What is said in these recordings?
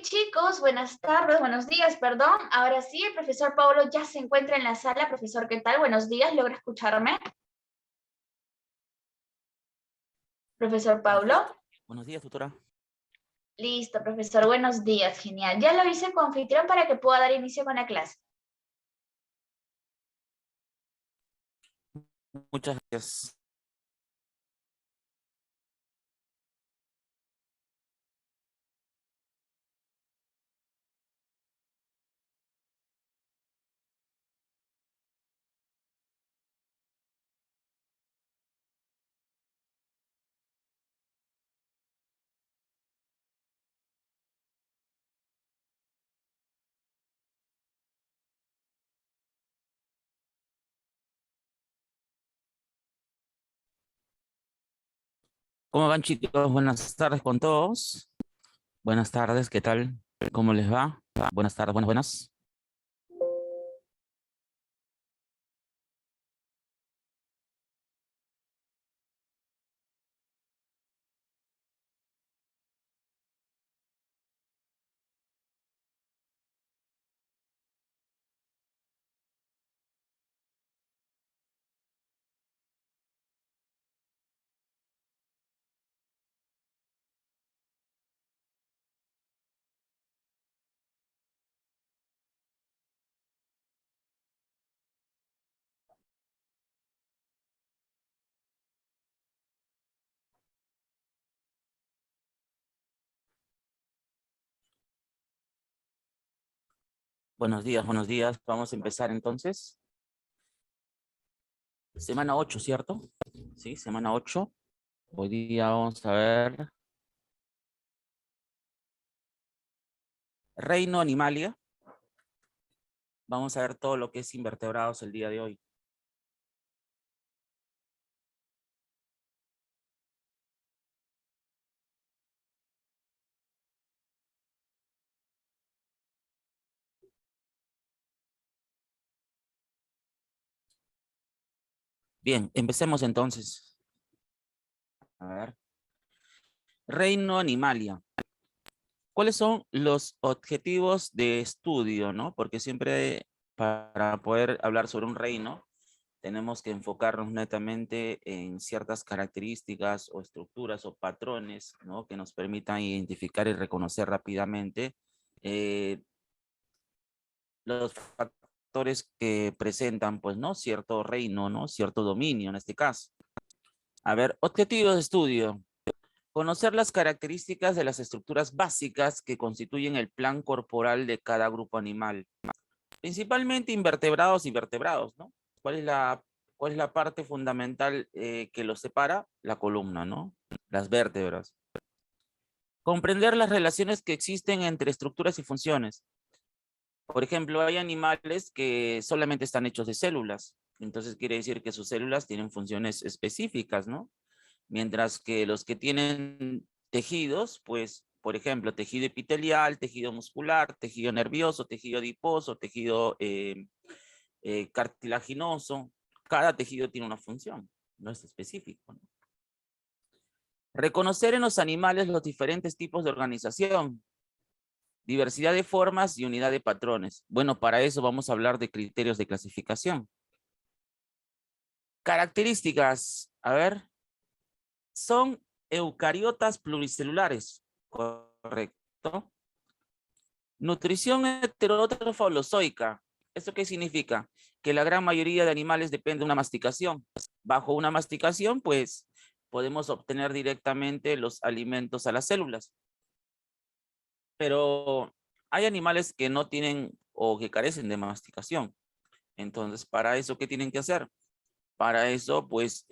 chicos, buenas tardes, buenos días, perdón. Ahora sí, el profesor Paulo ya se encuentra en la sala. Profesor, ¿qué tal? Buenos días, ¿logra escucharme? Profesor Buenos Paulo. días, buenos días, tutora. Listo, profesor, buenos días, genial. Ya lo hice con anfitrión para que pueda dar inicio con la clase. Muchas gracias. ¿Cómo van, chicos? Buenas tardes con todos. Buenas tardes, ¿qué tal? ¿Cómo les va? Buenas tardes, buenas. Buenos días, buenos días. Vamos a empezar entonces. Semana 8, ¿cierto? Sí, semana 8. Hoy día vamos a ver Reino Animalia. Vamos a ver todo lo que es invertebrados el día de hoy. Bien, empecemos entonces. A ver. Reino Animalia. ¿Cuáles son los objetivos de estudio, no? Porque siempre para poder hablar sobre un reino, tenemos que enfocarnos netamente en ciertas características o estructuras o patrones, ¿no? Que nos permitan identificar y reconocer rápidamente los factores que presentan, pues, ¿no? Cierto reino, ¿no? Cierto dominio en este caso. A ver, objetivos de estudio. Conocer las características de las estructuras básicas que constituyen el plan corporal de cada grupo animal. Principalmente invertebrados y vertebrados, ¿no? ¿Cuál es la parte fundamental que los separa? La columna, ¿no? Las vértebras. Comprender las relaciones que existen entre estructuras y funciones. Por ejemplo, hay animales que solamente están hechos de células. Entonces quiere decir que sus células tienen funciones específicas, ¿no? Mientras que los que tienen tejidos, pues, por ejemplo, tejido epitelial, tejido muscular, tejido nervioso, tejido adiposo, tejido cartilaginoso, cada tejido tiene una función, no es específico, ¿no? Reconocer en los animales los diferentes tipos de organización, diversidad de formas y unidad de patrones. Bueno, para eso vamos a hablar de criterios de clasificación. Características, a ver, son eucariotas pluricelulares, correcto. Nutrición heterótrofa holozoica. ¿Esto qué significa? Que la gran mayoría de animales depende de una masticación. Bajo una masticación, pues, podemos obtener directamente los alimentos a las células. Pero hay animales que no tienen o que carecen de masticación. Entonces, para eso, ¿qué tienen que hacer? Para eso, pues,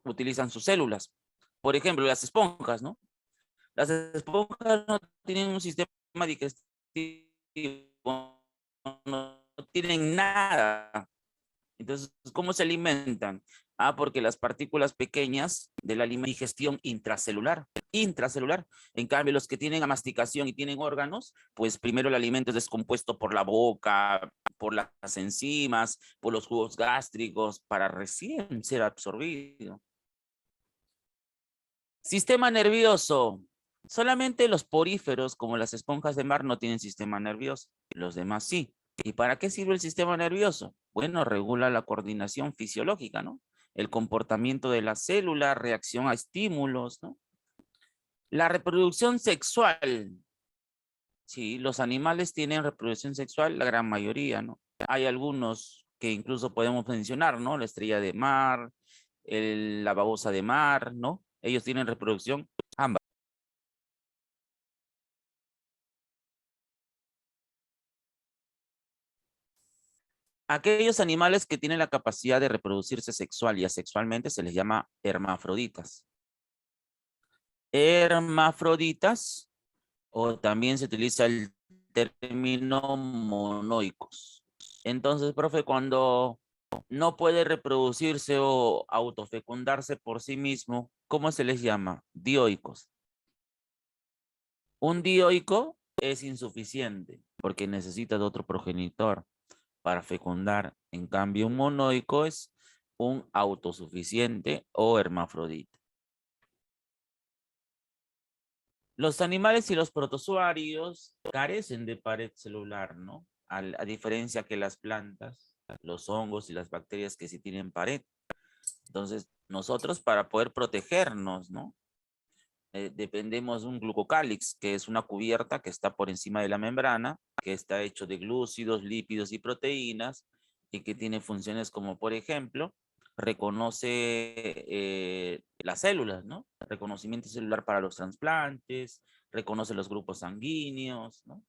utilizan sus células. Por ejemplo, las esponjas, ¿no? Las esponjas no tienen un sistema digestivo, no tienen nada. Entonces, ¿cómo se alimentan? Ah, porque las partículas pequeñas de la digestión intracelular. Intracelular. En cambio, los que tienen masticación y tienen órganos, pues primero el alimento es descompuesto por la boca, por las enzimas, por los jugos gástricos, para recién ser absorbido. Sistema nervioso. Solamente los poríferos, como las esponjas de mar, no tienen sistema nervioso. Los demás sí. ¿Y para qué sirve el sistema nervioso? Bueno, regula la coordinación fisiológica, ¿no? El comportamiento de la célula, reacción a estímulos, ¿no? La reproducción sexual. Sí, los animales tienen reproducción sexual, la gran mayoría, ¿no? Hay algunos que incluso podemos mencionar, ¿no? La estrella de mar, la babosa de mar, ¿no? Ellos tienen reproducción ambas. Aquellos animales que tienen la capacidad de reproducirse sexual y asexualmente se les llama hermafroditas. Hermafroditas, o también se utiliza el término monoicos. Entonces, profe, cuando no puede reproducirse o autofecundarse por sí mismo, ¿cómo se les llama? Dioicos. Un dioico es insuficiente porque necesita de otro progenitor para fecundar. En cambio, un monoico es un autosuficiente o hermafrodita. Los animales y los protozoarios carecen de pared celular, ¿no? A diferencia que las plantas, los hongos y las bacterias que sí tienen pared. Entonces, nosotros para poder protegernos, ¿no? Dependemos de un glucocálix, que es una cubierta que está por encima de la membrana, que está hecho de glúcidos, lípidos y proteínas, y que tiene funciones como, por ejemplo, reconoce las células, ¿no? Reconocimiento celular para los trasplantes, reconoce los grupos sanguíneos, ¿no?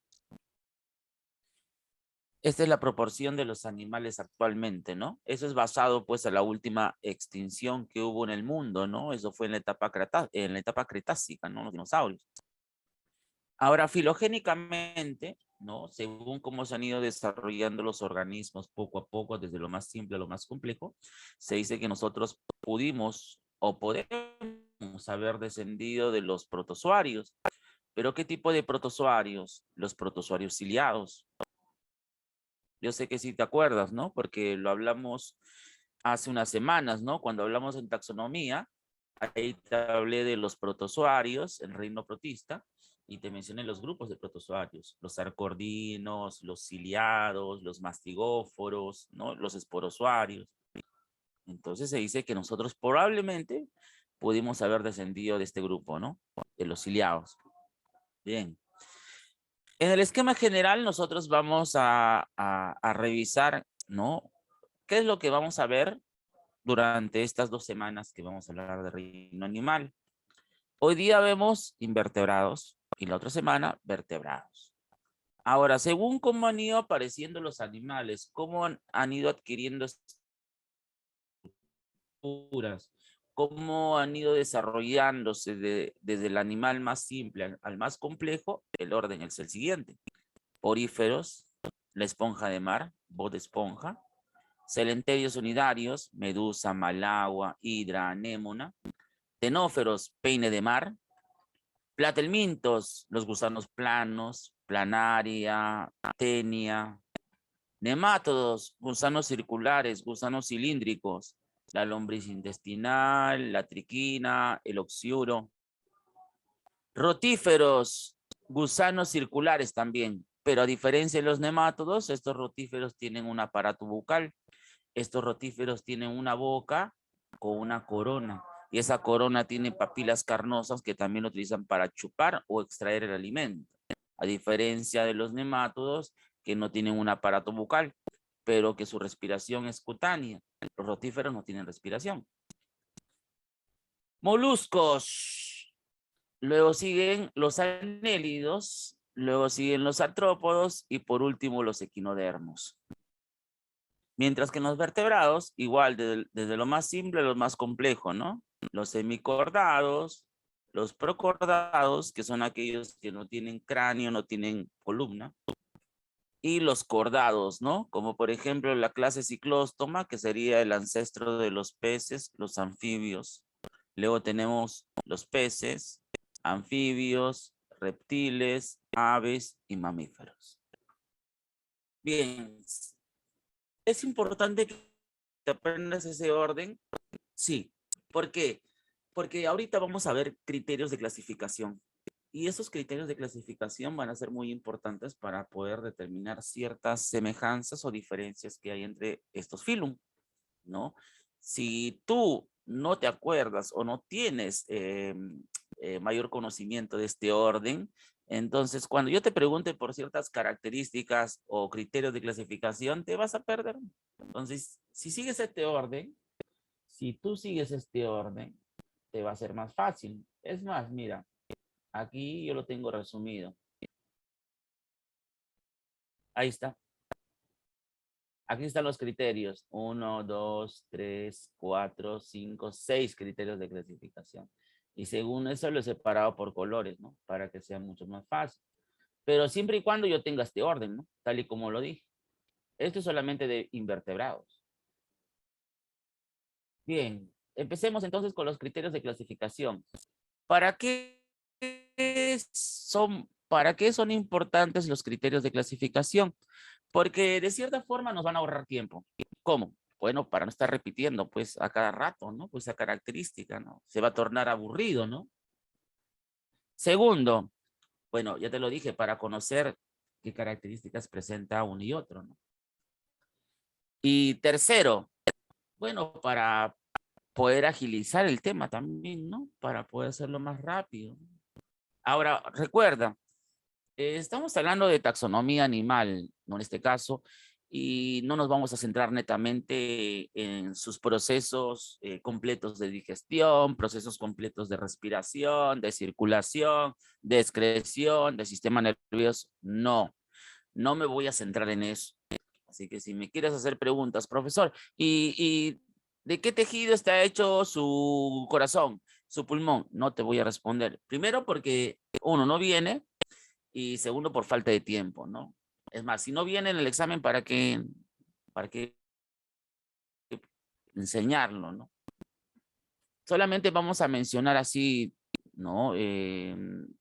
Esta es la proporción de los animales actualmente, ¿no? Eso es basado, pues, en la última extinción que hubo en el mundo, ¿no? Eso fue en la etapa cretácica, ¿no? Los dinosaurios. Ahora, filogénicamente, ¿no? Según cómo se han ido desarrollando los organismos poco a poco, desde lo más simple a lo más complejo, se dice que nosotros pudimos o podemos haber descendido de los protozoarios. ¿Pero qué tipo de protozoarios? Los protozoarios ciliados. Yo sé que sí te acuerdas, ¿no? Porque lo hablamos hace unas semanas, ¿no? Cuando hablamos en taxonomía, ahí te hablé de los protozoarios, el reino protista, y te mencioné los grupos de protozoarios, los arcordinos, los ciliados, los mastigóforos, ¿no? Los esporozoarios. Entonces se dice que nosotros probablemente pudimos haber descendido de este grupo, ¿no? De los ciliados. Bien. En el esquema general nosotros vamos a revisar, ¿no? ¿Qué es lo que vamos a ver durante estas 2 semanas que vamos a hablar de reino animal? Hoy día vemos invertebrados y la otra semana vertebrados. Ahora, según cómo han ido apareciendo los animales, cómo han ido adquiriendo estructuras, cómo han ido desarrollándose desde el animal más simple al más complejo, el orden es el siguiente. Poríferos, la esponja de mar, voz de esponja, celenterios unidarios, medusa, malagua, hidra, anémona, tenóferos, peine de mar, platelmintos, los gusanos planos, planaria, tenia, nemátodos, gusanos circulares, gusanos cilíndricos, la lombriz intestinal, la triquina, el oxiuro, rotíferos, gusanos circulares también, pero a diferencia de los nemátodos, estos rotíferos tienen un aparato bucal. Estos rotíferos tienen una boca con una corona y esa corona tiene papilas carnosas que también lo utilizan para chupar o extraer el alimento. A diferencia de los nemátodos que no tienen un aparato bucal, pero que su respiración es cutánea. Los rotíferos no tienen respiración. Moluscos. Luego siguen los anélidos, luego siguen los artrópodos y por último los equinodermos. Mientras que en los vertebrados, igual, desde lo más simple a lo más complejo, ¿no? Los semicordados, los procordados, que son aquellos que no tienen cráneo, no tienen columna, y los cordados, ¿no? Como por ejemplo la clase Ciclóstoma, que sería el ancestro de los peces, los anfibios. Luego tenemos los peces, anfibios, reptiles, aves y mamíferos. Bien, ¿es importante que te aprendas ese orden? Sí. ¿Por qué? Porque ahorita vamos a ver criterios de clasificación. Y esos criterios de clasificación van a ser muy importantes para poder determinar ciertas semejanzas o diferencias que hay entre estos filum, ¿no? Si tú no te acuerdas o no tienes mayor conocimiento de este orden, entonces cuando yo te pregunte por ciertas características o criterios de clasificación, te vas a perder. Entonces, si sigues este orden, si tú sigues este orden, te va a ser más fácil. Es más, mira, aquí yo lo tengo resumido. Ahí está. Aquí están los criterios. 1, 2, 3, 4, 5, 6 criterios de clasificación. Y según eso lo he separado por colores, ¿no? Para que sea mucho más fácil. Pero siempre y cuando yo tenga este orden, ¿no? Tal y como lo dije. Esto es solamente de invertebrados. Bien, empecemos entonces con los criterios de clasificación. ¿Para qué son importantes los criterios de clasificación? Porque de cierta forma nos van a ahorrar tiempo. ¿Cómo? Bueno, para no estar repitiendo, pues, a cada rato, ¿no? Pues esa característica, ¿no? Se va a tornar aburrido, ¿no? Segundo, bueno, ya te lo dije, para conocer qué características presenta uno y otro, ¿no? Y tercero, bueno, para poder agilizar el tema también, ¿no? Para poder hacerlo más rápido. Ahora, recuerda, estamos hablando de taxonomía animal, ¿no? En este caso, y no nos vamos a centrar netamente en sus procesos completos de digestión, procesos completos de respiración, de circulación, de excreción, de sistema nervioso. No, no me voy a centrar en eso. Así que si me quieres hacer preguntas, profesor, ¿y de qué tejido está hecho su corazón, su pulmón? No te voy a responder. Primero porque uno no viene y segundo por falta de tiempo, ¿no? Es más, si no viene en el examen, para qué enseñarlo, ¿no? Solamente vamos a mencionar así, ¿no?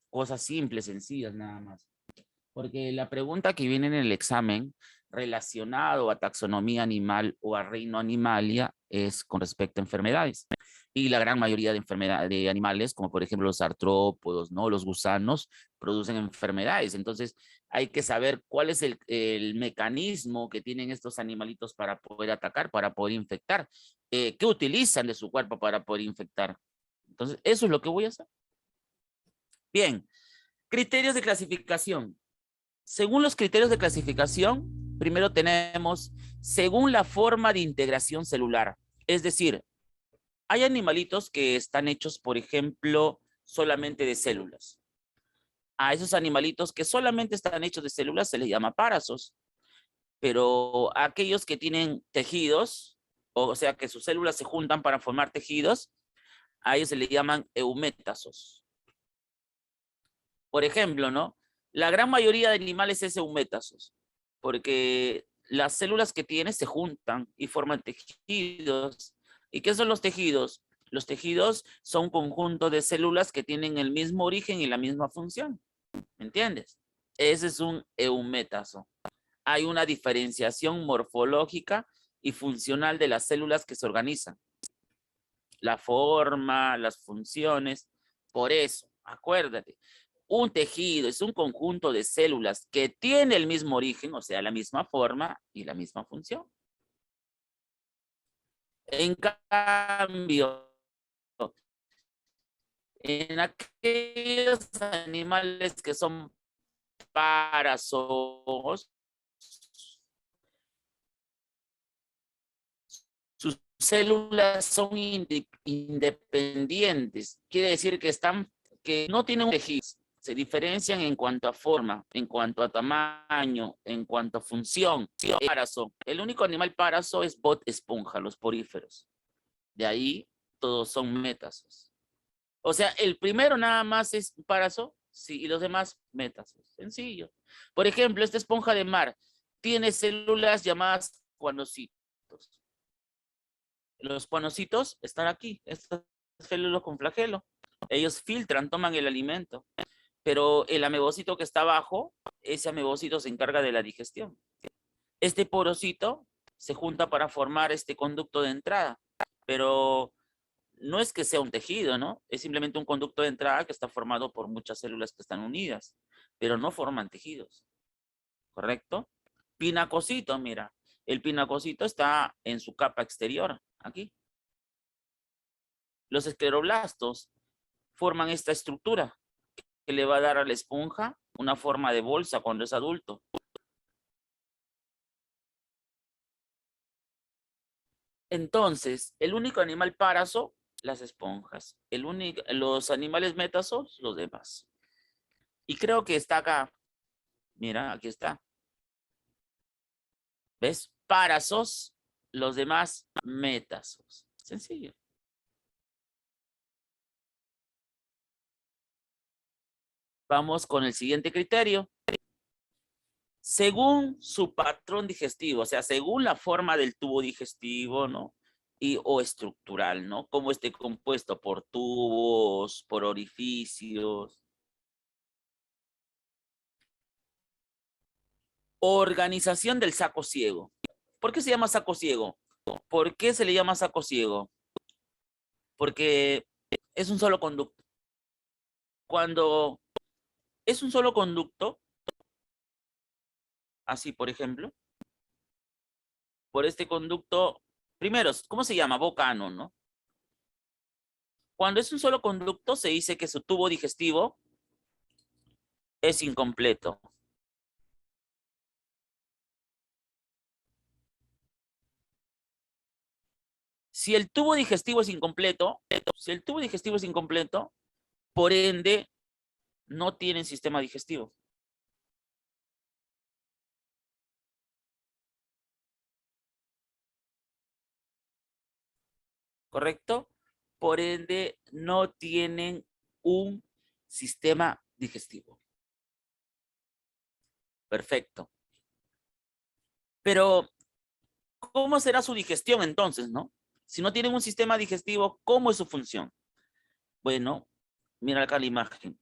Cosas simples, sencillas, nada más. Porque la pregunta que viene en el examen relacionado a taxonomía animal o a reino animalia es con respecto a enfermedades. Y la gran mayoría de enfermedades de animales, como por ejemplo los artrópodos, ¿no? Los gusanos, producen enfermedades. Entonces hay que saber cuál es el mecanismo que tienen estos animalitos para poder atacar, para poder infectar. ¿Qué utilizan de su cuerpo para poder infectar? Entonces, eso es lo que voy a hacer. Bien, criterios de clasificación. Según los criterios de clasificación, primero tenemos según la forma de integración celular. Es decir, hay animalitos que están hechos, por ejemplo, solamente de células. A esos animalitos que solamente están hechos de células se les llama párazos. Pero a aquellos que tienen tejidos, o sea que sus células se juntan para formar tejidos, a ellos se les llaman eumétasos. Por ejemplo, ¿no? La gran mayoría de animales es eumétasos, porque las células que tiene se juntan y forman tejidos. ¿Y qué son los tejidos? Los tejidos son un conjunto de células que tienen el mismo origen y la misma función. ¿Me entiendes? Ese es un eumétaso. Hay una diferenciación morfológica y funcional de las células que se organizan. La forma, las funciones. Por eso, acuérdate, un tejido es un conjunto de células que tiene el mismo origen, o sea, la misma forma y la misma función. En cambio, en aquellos animales que son parazoos, sus células son independientes. Quiere decir que no tienen un tejido. Se diferencian en cuanto a forma, en cuanto a tamaño, en cuanto a función. El único animal parazo es bot esponja, los poríferos. De ahí todos son métasos. O sea, el primero nada más es parazo, sí, y los demás métasos. Sencillo. Por ejemplo, esta esponja de mar tiene células llamadas cuanocitos. Los cuanocitos están aquí, estos células con flagelo. Ellos filtran, toman el alimento. Pero el amebocito que está abajo, ese amebocito se encarga de la digestión. Este porocito se junta para formar este conducto de entrada, pero no es que sea un tejido, ¿no? Es simplemente un conducto de entrada que está formado por muchas células que están unidas, pero no forman tejidos, ¿correcto? Pinacocito, mira, el pinacocito está en su capa exterior, aquí. Los escleroblastos forman esta estructura que le va a dar a la esponja una forma de bolsa cuando es adulto. Entonces, el único animal paraso, las esponjas. Los animales métasos, los demás. Y creo que está acá. Mira, aquí está. ¿Ves? Parasos, los demás métasos. Sencillo. Vamos con el siguiente criterio. Según su patrón digestivo, o sea, según la forma del tubo digestivo, ¿no? O estructural, ¿no? Cómo esté compuesto por tubos, por orificios. Organización del saco ciego. ¿Por qué se llama saco ciego? ¿Por qué se le llama saco ciego? Porque es un solo conducto. Cuando es un solo conducto, así por ejemplo, por este conducto, primero, ¿cómo se llama? Boca ano, ¿no? Cuando es un solo conducto, se dice que su tubo digestivo es incompleto. Si el tubo digestivo es incompleto, por ende, no tienen sistema digestivo. ¿Correcto? Por ende, no tienen un sistema digestivo. Perfecto. Pero, ¿cómo será su digestión entonces, no? Si no tienen un sistema digestivo, ¿cómo es su función? Bueno, mira acá la imagen.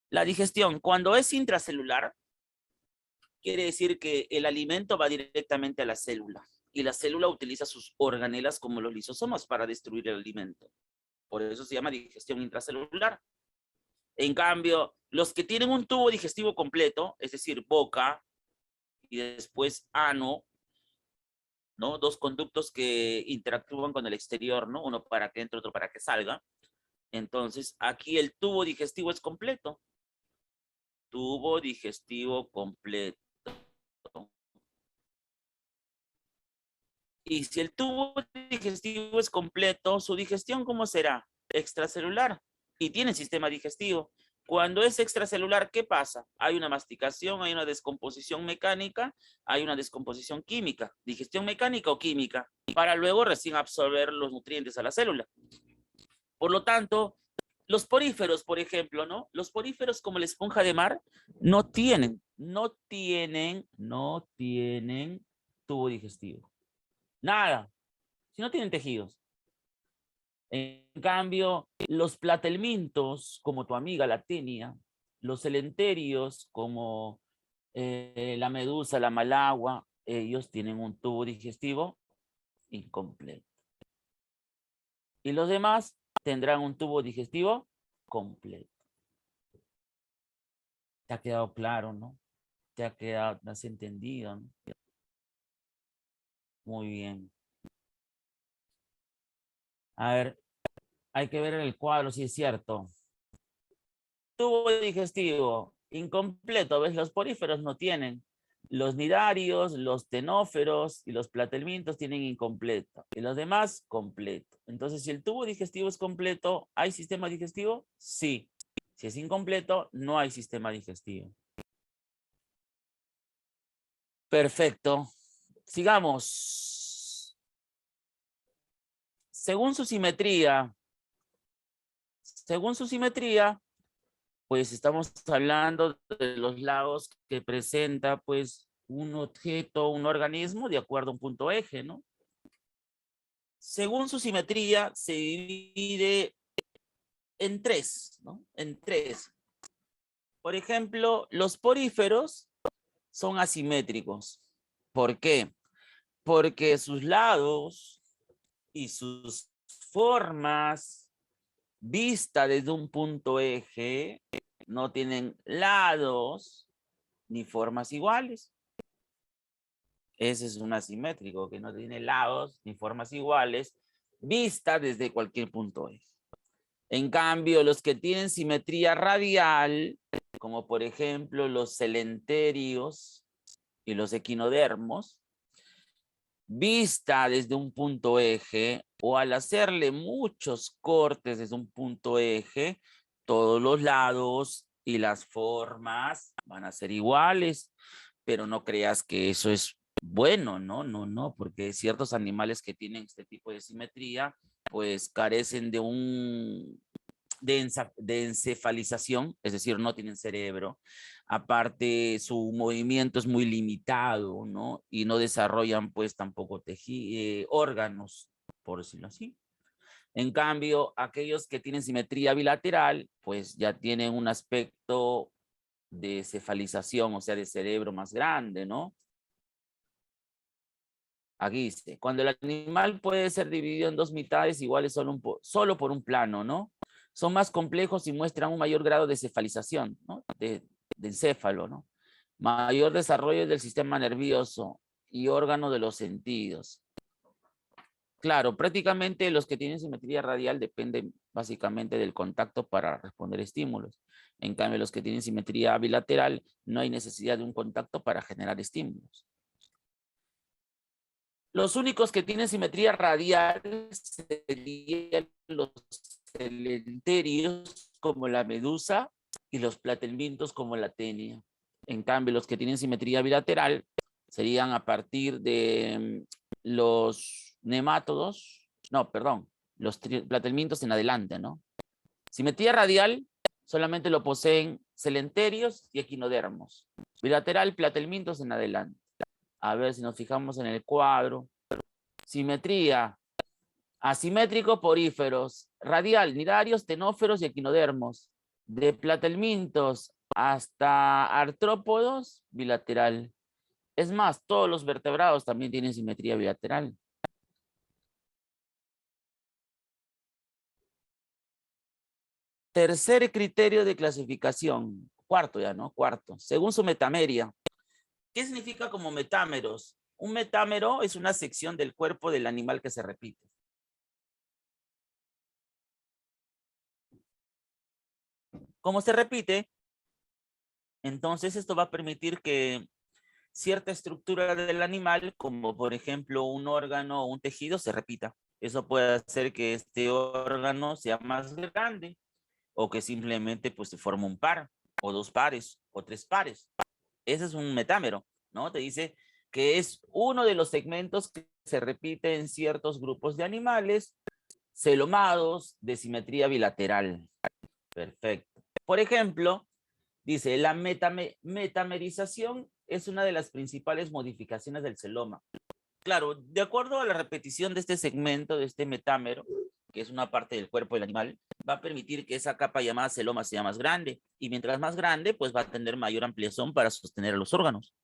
La digestión, cuando es intracelular, quiere decir que el alimento va directamente a la célula y la célula utiliza sus organelas como los lisosomas para destruir el alimento. Por eso se llama digestión intracelular. En cambio, los que tienen un tubo digestivo completo, es decir, boca y después ano, ¿no? Dos conductos que interactúan con el exterior, ¿no? Uno para que entre, otro para que salga. Entonces, aquí el tubo digestivo es completo. Tubo digestivo completo. Y si el tubo digestivo es completo, su digestión, ¿cómo será? Extracelular. Y tiene sistema digestivo. Cuando es extracelular, ¿qué pasa? Hay una masticación, hay una descomposición mecánica, hay una descomposición química. Digestión mecánica o química, para luego recién absorber los nutrientes a la célula. Por lo tanto, los poríferos, por ejemplo, ¿no? Los poríferos como la esponja de mar no tienen tubo digestivo. Nada. Si no tienen tejidos. En cambio, los platelmintos, como tu amiga la tenia, los celenterios, como la medusa, la malagua, ellos tienen un tubo digestivo incompleto. Y los demás tendrán un tubo digestivo completo. ¿Te ha quedado claro, no? ¿Te has entendido, no? Muy bien. A ver, hay que ver en el cuadro si es cierto. Tubo digestivo incompleto, ¿ves? Los poríferos no tienen. Los nidarios, los tenóferos y los platelmintos tienen incompleto. Y los demás, completo. Entonces, si el tubo digestivo es completo, ¿hay sistema digestivo? Sí. Si es incompleto, no hay sistema digestivo. Perfecto. Sigamos. Según su simetría, pues estamos hablando de los lados que presenta pues un objeto, un organismo de acuerdo a un punto eje, ¿no? Según su simetría se divide en tres, ¿no? En tres. Por ejemplo, los poríferos son asimétricos. ¿Por qué? Porque sus lados y sus formas vistas desde un punto eje no tienen lados ni formas iguales. Ese es un asimétrico que no tiene lados ni formas iguales vista desde cualquier punto eje. En cambio, los que tienen simetría radial, como por ejemplo los celenterios y los equinodermos, vista desde un punto eje o al hacerle muchos cortes desde un punto eje, todos los lados y las formas van a ser iguales, pero no creas que eso es bueno, no, porque ciertos animales que tienen este tipo de simetría, pues carecen de encefalización, es decir, no tienen cerebro. Aparte, su movimiento es muy limitado, ¿no? Y no desarrollan, pues, tampoco órganos, por decirlo así. En cambio, aquellos que tienen simetría bilateral, pues ya tienen un aspecto de cefalización, o sea, de cerebro más grande, ¿no? Aquí dice, cuando el animal puede ser dividido en dos mitades iguales solo por un plano, ¿no? Son más complejos y muestran un mayor grado de cefalización, ¿no? De encéfalo, ¿no? Mayor desarrollo del sistema nervioso y órgano de los sentidos. Claro, prácticamente los que tienen simetría radial dependen básicamente del contacto para responder estímulos. En cambio, los que tienen simetría bilateral no hay necesidad de un contacto para generar estímulos. Los únicos que tienen simetría radial serían los celenterios como la medusa y los platelmintos como la tenia. En cambio, los que tienen simetría bilateral serían a partir de los nemátodos, no, perdón, los platelmintos en adelante, ¿no? Simetría radial solamente lo poseen celenterios y equinodermos. Bilateral, platelmintos en adelante. A ver si nos fijamos en el cuadro. Simetría. Asimétrico, poríferos. Radial, nidarios, tenóferos y equinodermos. De platelmintos hasta artrópodos, bilateral. Es más, todos los vertebrados también tienen simetría bilateral. Tercer criterio de clasificación. Cuarto ya, ¿no? Cuarto. Según su metameria. ¿Qué significa como metámeros? Un metámero es una sección del cuerpo del animal que se repite. Como se repite, entonces esto va a permitir que cierta estructura del animal, como por ejemplo un órgano o un tejido, se repita. Eso puede hacer que este órgano sea más grande o que simplemente pues se forme un par o dos pares o tres pares. Ese es un metámero, ¿no? Te dice que es uno de los segmentos que se repite en ciertos grupos de animales celomados de simetría bilateral. Perfecto. Por ejemplo, dice, la metamerización es una de las principales modificaciones del celoma. Claro, de acuerdo a la repetición de este segmento, de este metámero, que es una parte del cuerpo del animal, va a permitir que esa capa llamada celoma sea más grande. Y mientras más grande, pues va a tener mayor ampliación para sostener a los órganos.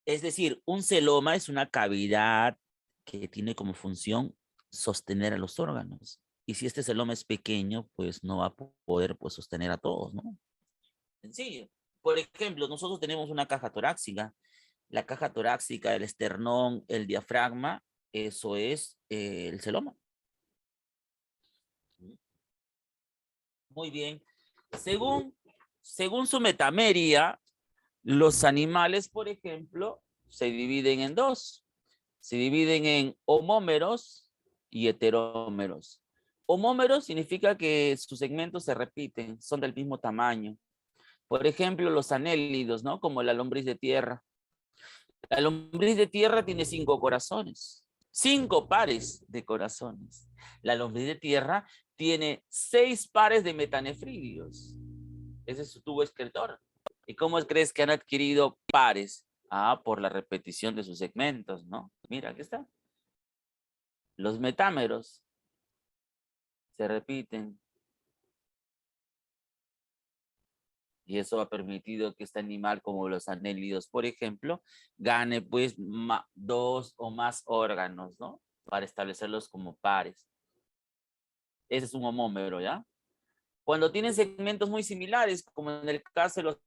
Es decir, un celoma es una cavidad que tiene como función sostener a los órganos. Y si este celoma es pequeño, pues no va a poder pues, sostener a todos, ¿no? Sencillo. Por ejemplo, nosotros tenemos una caja torácica. La caja torácica, el esternón, el diafragma, eso es el celoma. Muy bien. Según su metameria, los animales, por ejemplo, se dividen en dos. Se dividen en homómeros y heterómeros. Homómeros significa que sus segmentos se repiten, son del mismo tamaño. Por ejemplo, los anélidos, ¿no? Como la lombriz de tierra. La lombriz de tierra tiene 5 corazones, 5 pares de corazones. La lombriz de tierra tiene 6 pares de metanefridios. Ese es su tubo excretor. ¿Y cómo crees que han adquirido pares? Ah, por la repetición de sus segmentos, ¿no? Mira, aquí está. Los metámeros se repiten. Y eso ha permitido que este animal, como los anélidos, por ejemplo, gane pues 2 o más órganos, ¿no? para establecerlos como pares. Ese es un homómero, ¿ya? Cuando tienen segmentos muy similares, como en el caso de los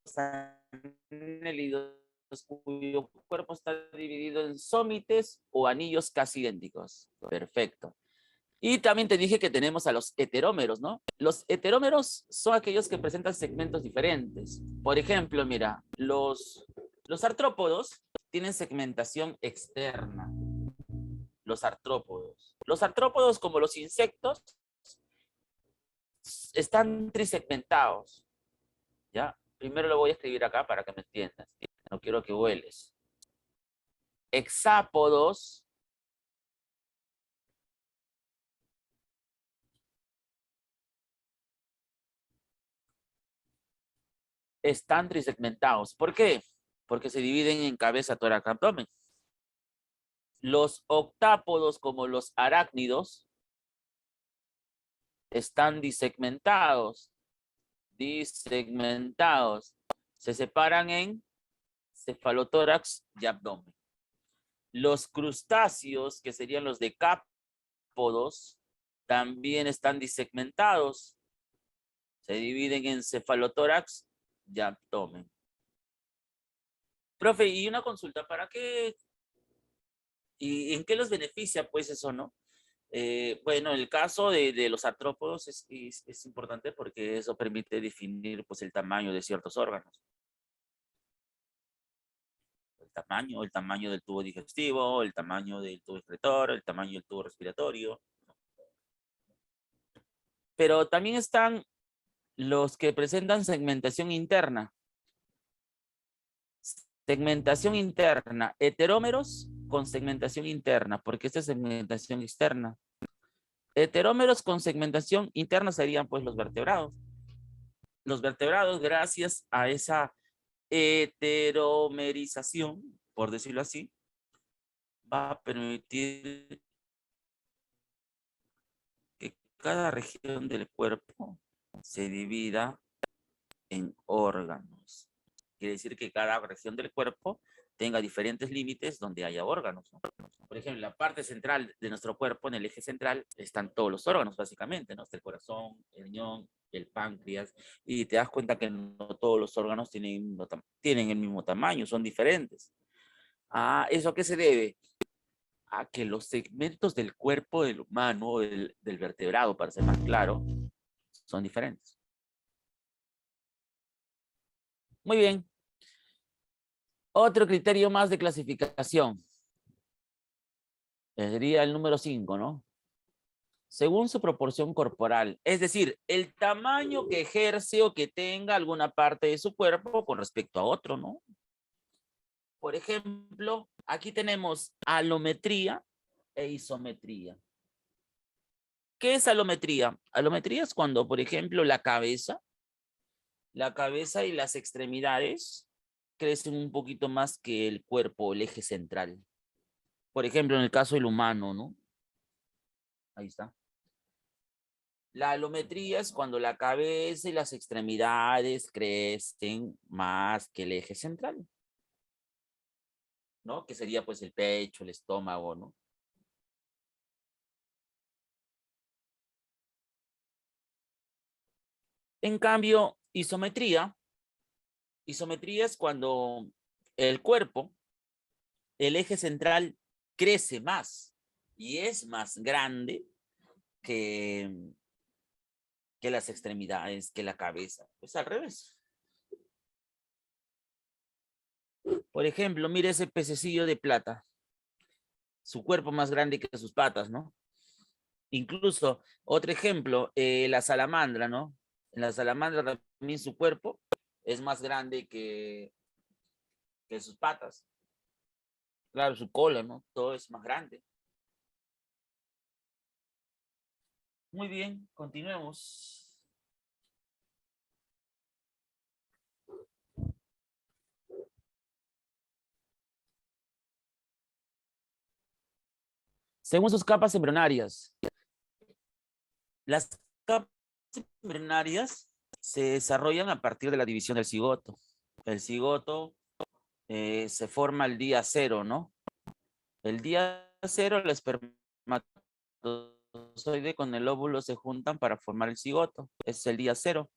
anélidos, cuyo cuerpo está dividido en sómites o anillos casi idénticos. Perfecto. Y también te dije que tenemos a los heterómeros, ¿no? Los heterómeros son aquellos que presentan segmentos diferentes. Por ejemplo, mira, los artrópodos tienen segmentación externa. Los artrópodos. Los artrópodos, como los insectos, están trisegmentados. ¿Ya? Primero lo voy a escribir acá para que me entiendas. No quiero que vueles. Hexápodos están trisegmentados. ¿Por qué? Porque se dividen en cabeza, tórax, abdomen. Los octápodos, como los arácnidos, están disegmentados. Disegmentados. Se separan en cefalotórax y abdomen. Los crustáceos, que serían los decápodos, también están disegmentados. Se dividen en cefalotórax y abdomen. Profe, y una consulta, ¿para qué? ¿Y en qué los beneficia, pues, eso, no? Bueno, el caso de los artrópodos es importante porque eso permite definir, pues, el tamaño de ciertos órganos. El tamaño del tubo digestivo, el tamaño del tubo excretor, el tamaño del tubo respiratorio. Pero también están los que presentan segmentación interna. Segmentación interna, heterómeros con segmentación interna, porque esta es segmentación externa. Heterómeros con segmentación interna serían, pues, los vertebrados. Los vertebrados, gracias a esa heteromerización, por decirlo así, va a permitir que cada región del cuerpo se divida en órganos. Quiere decir que cada región del cuerpo tenga diferentes límites donde haya órganos, ¿no? Por ejemplo, en la parte central de nuestro cuerpo, en el eje central, están todos los órganos, básicamente, ¿no? Está el corazón, el riñón, el páncreas, y te das cuenta que no todos los órganos tienen el mismo tamaño, son diferentes. ¿Eso a qué se debe? A que los segmentos del cuerpo del humano, del vertebrado, para ser más claro, son diferentes. Muy bien. Otro criterio más de clasificación. Sería el número 5, ¿no? Según su proporción corporal, es decir, el tamaño que ejerce o que tenga alguna parte de su cuerpo con respecto a otro, ¿no? Por ejemplo, aquí tenemos alometría e isometría. ¿Qué es alometría? Alometría es cuando, por ejemplo, la cabeza y las extremidades crecen un poquito más que el cuerpo, el eje central. Por ejemplo, en el caso del humano, ¿no? Ahí está. La alometría es cuando la cabeza y las extremidades crecen más que el eje central, ¿no? Que sería, pues, el pecho, el estómago, ¿no? En cambio, isometría es cuando el cuerpo, el eje central, crece más y es más grande que las extremidades, que la cabeza. Pues al revés. Por ejemplo, mire ese pececillo de plata. Su cuerpo más grande que sus patas, ¿no? Incluso, otro ejemplo, la salamandra, ¿no? En la salamandra también su cuerpo es más grande que sus patas. Claro, su cola, ¿no? Todo es más grande. Muy bien, continuemos. Según sus capas embrionarias. Las capas embrionarias se desarrollan a partir de la división del cigoto. El cigoto se forma el día 0, ¿no? El día 0, el espermatozoide espermatozoide con el óvulo se juntan para formar el cigoto. Es el día 0.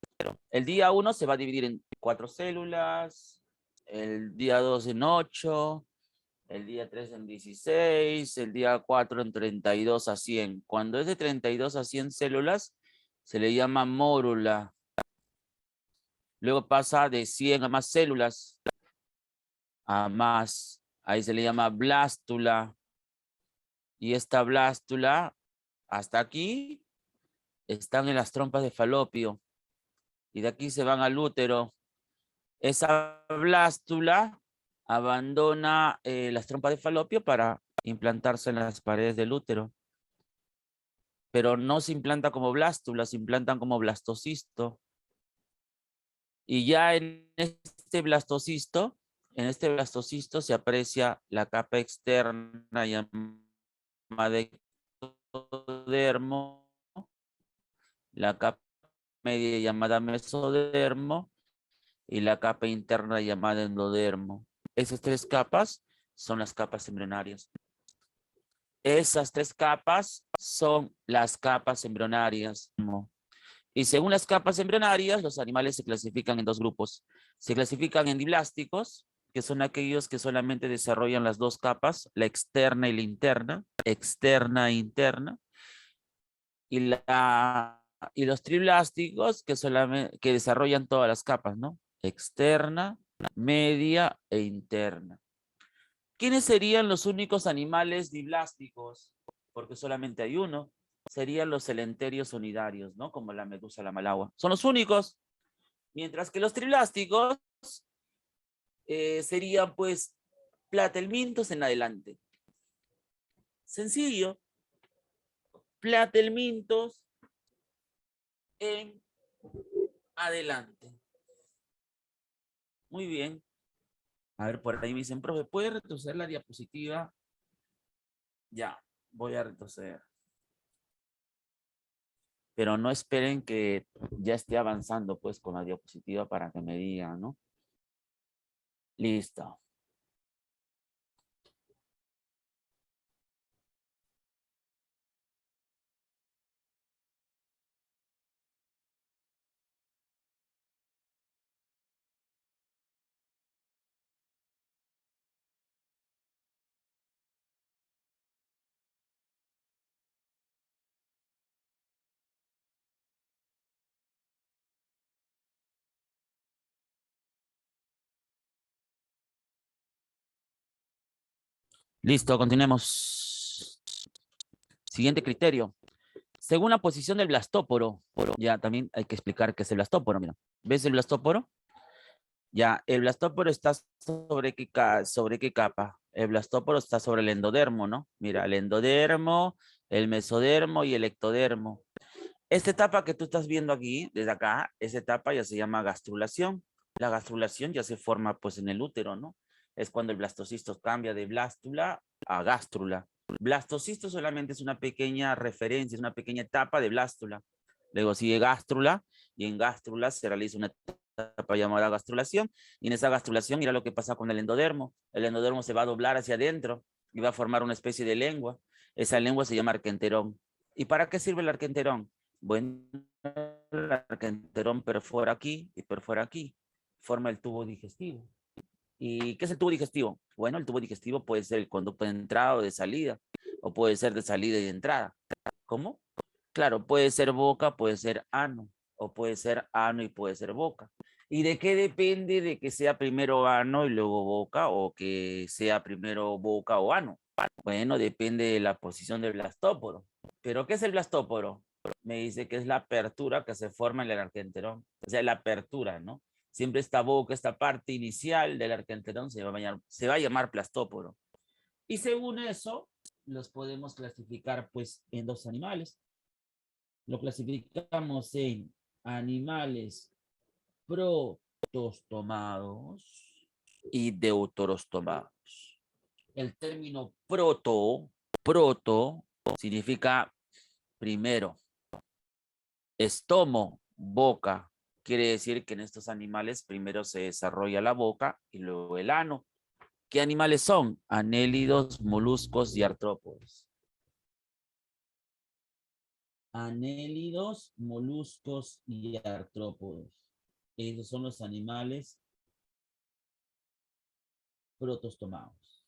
El día 1 se va a dividir en 4 células, el día 2 en 8, el día 3 en 16, el día 4 en 32 a 100. Cuando es de 32 a 100 células, se le llama mórula. Luego pasa de 100 a más células, a más. Ahí se le llama blástula. Y esta blástula, hasta aquí, están en las trompas de falopio. Y de aquí se van al útero. Esa blástula abandona las trompas de falopio para implantarse en las paredes del útero. Pero no se implanta como blástula, se implantan como blastocisto. Y ya en este blastocisto se aprecia la capa externa llamada ectodermo, la capa media llamada mesodermo y la capa interna llamada endodermo. Esas 3 capas son las capas embrionarias. Esas 3 capas son las capas embrionarias. Y según las capas embrionarias, los animales se clasifican en 2 grupos. Se clasifican en diblásticos, que son aquellos que solamente desarrollan las 2 capas, la externa y la interna, externa e interna. Y los triblásticos que desarrollan todas las capas, ¿no? Externa, media e interna. ¿Quiénes serían los únicos animales diblásticos? Porque solamente hay uno. Serían los celenterios unidarios, ¿no? Como la medusa, la malagua. Son los únicos. Mientras que los triblásticos serían, pues, platelmintos en adelante. Sencillo. Platelmintos en adelante. Muy bien. A ver, por ahí me dicen, profe, ¿puede retroceder la diapositiva? Ya, voy a retroceder. Pero no esperen que ya esté avanzando pues con la diapositiva para que me digan, ¿no? Listo. Listo, continuemos. Siguiente criterio. Según la posición del blastóporo, ya también hay que explicar qué es el blastóporo, mira. ¿Ves el blastóporo? Ya, el blastóporo está sobre qué capa. El blastóporo está sobre el endodermo, ¿no? Mira, el endodermo, el mesodermo y el ectodermo. Esta etapa que tú estás viendo aquí, desde acá, esa etapa ya se llama gastrulación. La gastrulación ya se forma pues en el útero, ¿no? Es cuando el blastocisto cambia de blástula a gástrula. Blastocisto solamente es una pequeña referencia, es una pequeña etapa de blástula. Luego sigue gástrula y en gástrula se realiza una etapa llamada gastrulación y en esa gastrulación mira lo que pasa con el endodermo. El endodermo se va a doblar hacia adentro y va a formar una especie de lengua. Esa lengua se llama arquenterón. ¿Y para qué sirve el arquenterón? Bueno, el arquenterón perfora aquí y perfora aquí. Forma el tubo digestivo. ¿Y qué es el tubo digestivo? Bueno, el tubo digestivo puede ser el conducto de entrada o de salida, o puede ser de salida y de entrada. ¿Cómo? Claro, puede ser boca, puede ser ano, o puede ser ano y puede ser boca. ¿Y de qué depende de que sea primero ano y luego boca, o que sea primero boca o ano? Bueno, depende de la posición del blastóporo. ¿Pero qué es el blastóporo? Me dice que es la apertura que se forma en el arquenterón. O sea, la apertura, ¿no? Siempre esta boca, esta parte inicial del arquenterón se va a llamar blastóporo. Y según eso, los podemos clasificar pues en 2 animales. Lo clasificamos en animales protostomados y deuterostomados. El término proto significa primero. Estomo, boca. Quiere decir que en estos animales primero se desarrolla la boca y luego el ano. ¿Qué animales son? Anélidos, moluscos y artrópodos. Anélidos, moluscos y artrópodos. Esos son los animales protostomados.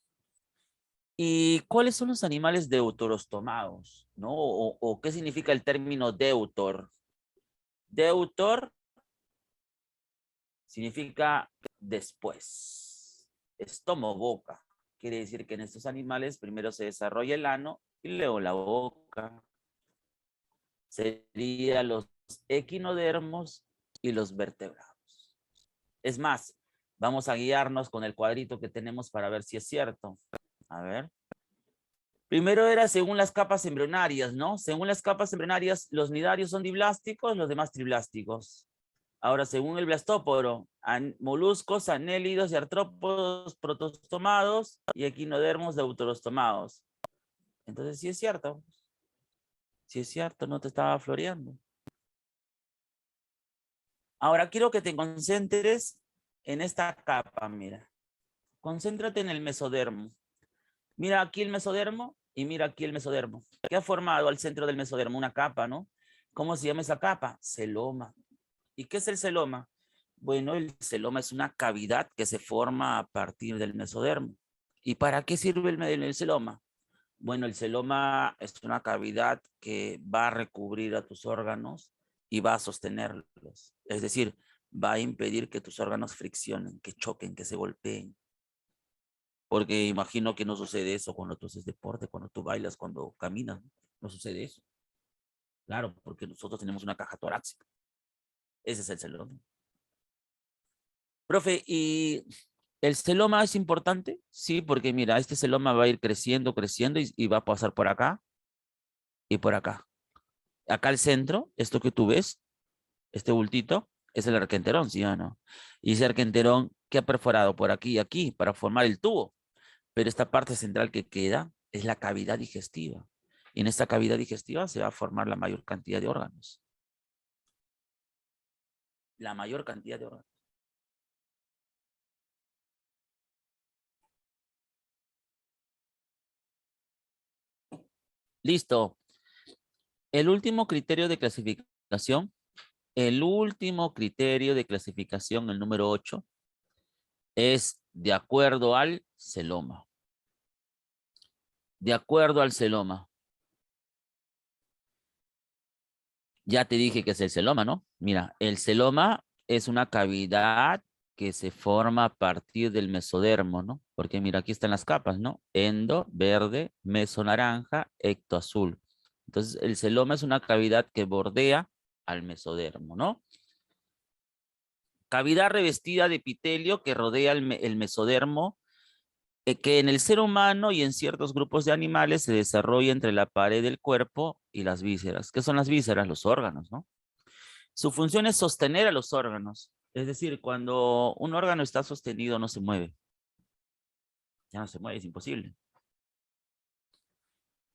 ¿Y cuáles son los animales deuterostomados? ¿No? ¿O qué significa el término deutor? Deutor significa después. Estómago, boca. Quiere decir que en estos animales primero se desarrolla el ano y luego la boca. Serían los equinodermos y los vertebrados. Es más, vamos a guiarnos con el cuadrito que tenemos para ver si es cierto. A ver. Primero era según las capas embrionarias, ¿no? Según las capas embrionarias, los nidarios son diblásticos, los demás triblásticos. Ahora, según el blastóporo, moluscos, anélidos y artrópodos protostomados y equinodermos deuterostomados. Entonces, sí es cierto. Sí es cierto, no te estaba floreando. Ahora, quiero que te concentres en esta capa, mira. Concéntrate en el mesodermo. Mira aquí el mesodermo y mira aquí el mesodermo. ¿Qué ha formado al centro del mesodermo? Una capa, ¿no? ¿Cómo se llama esa capa? Celoma. ¿Y qué es el celoma? Bueno, el celoma es una cavidad que se forma a partir del mesodermo. ¿Y para qué sirve el celoma? Bueno, el celoma es una cavidad que va a recubrir a tus órganos y va a sostenerlos. Es decir, va a impedir que tus órganos friccionen, que choquen, que se golpeen. Porque imagino que no sucede eso cuando tú haces deporte, cuando tú bailas, cuando caminas. No sucede eso. Claro, porque nosotros tenemos una caja torácica. Ese es el celoma. Profe, ¿y el celoma es importante? Sí, porque mira, este celoma va a ir creciendo, creciendo y va a pasar por acá y por acá. Acá al centro, esto que tú ves, este bultito, es el arquenterón, ¿sí o no? Y ese arquenterón que ha perforado por aquí y aquí para formar el tubo. Pero esta parte central que queda es la cavidad digestiva. Y en esta cavidad digestiva se va a formar la mayor cantidad de órganos. La mayor cantidad de órganos. Listo. El último criterio de clasificación, el número 8, es de acuerdo al celoma. De acuerdo al celoma. Ya te dije que es el celoma, ¿no? Mira, el celoma es una cavidad que se forma a partir del mesodermo, ¿no? Porque mira, aquí están las capas, ¿no? Endo, verde, mesonaranja, ectoazul. Entonces, el celoma es una cavidad que bordea al mesodermo, ¿no? Cavidad revestida de epitelio que rodea el mesodermo, que en el ser humano y en ciertos grupos de animales se desarrolla entre la pared del cuerpo y las vísceras. ¿Qué son las vísceras? Los órganos, ¿no? Su función es sostener a los órganos. Es decir, cuando un órgano está sostenido, no se mueve. Ya no se mueve, es imposible.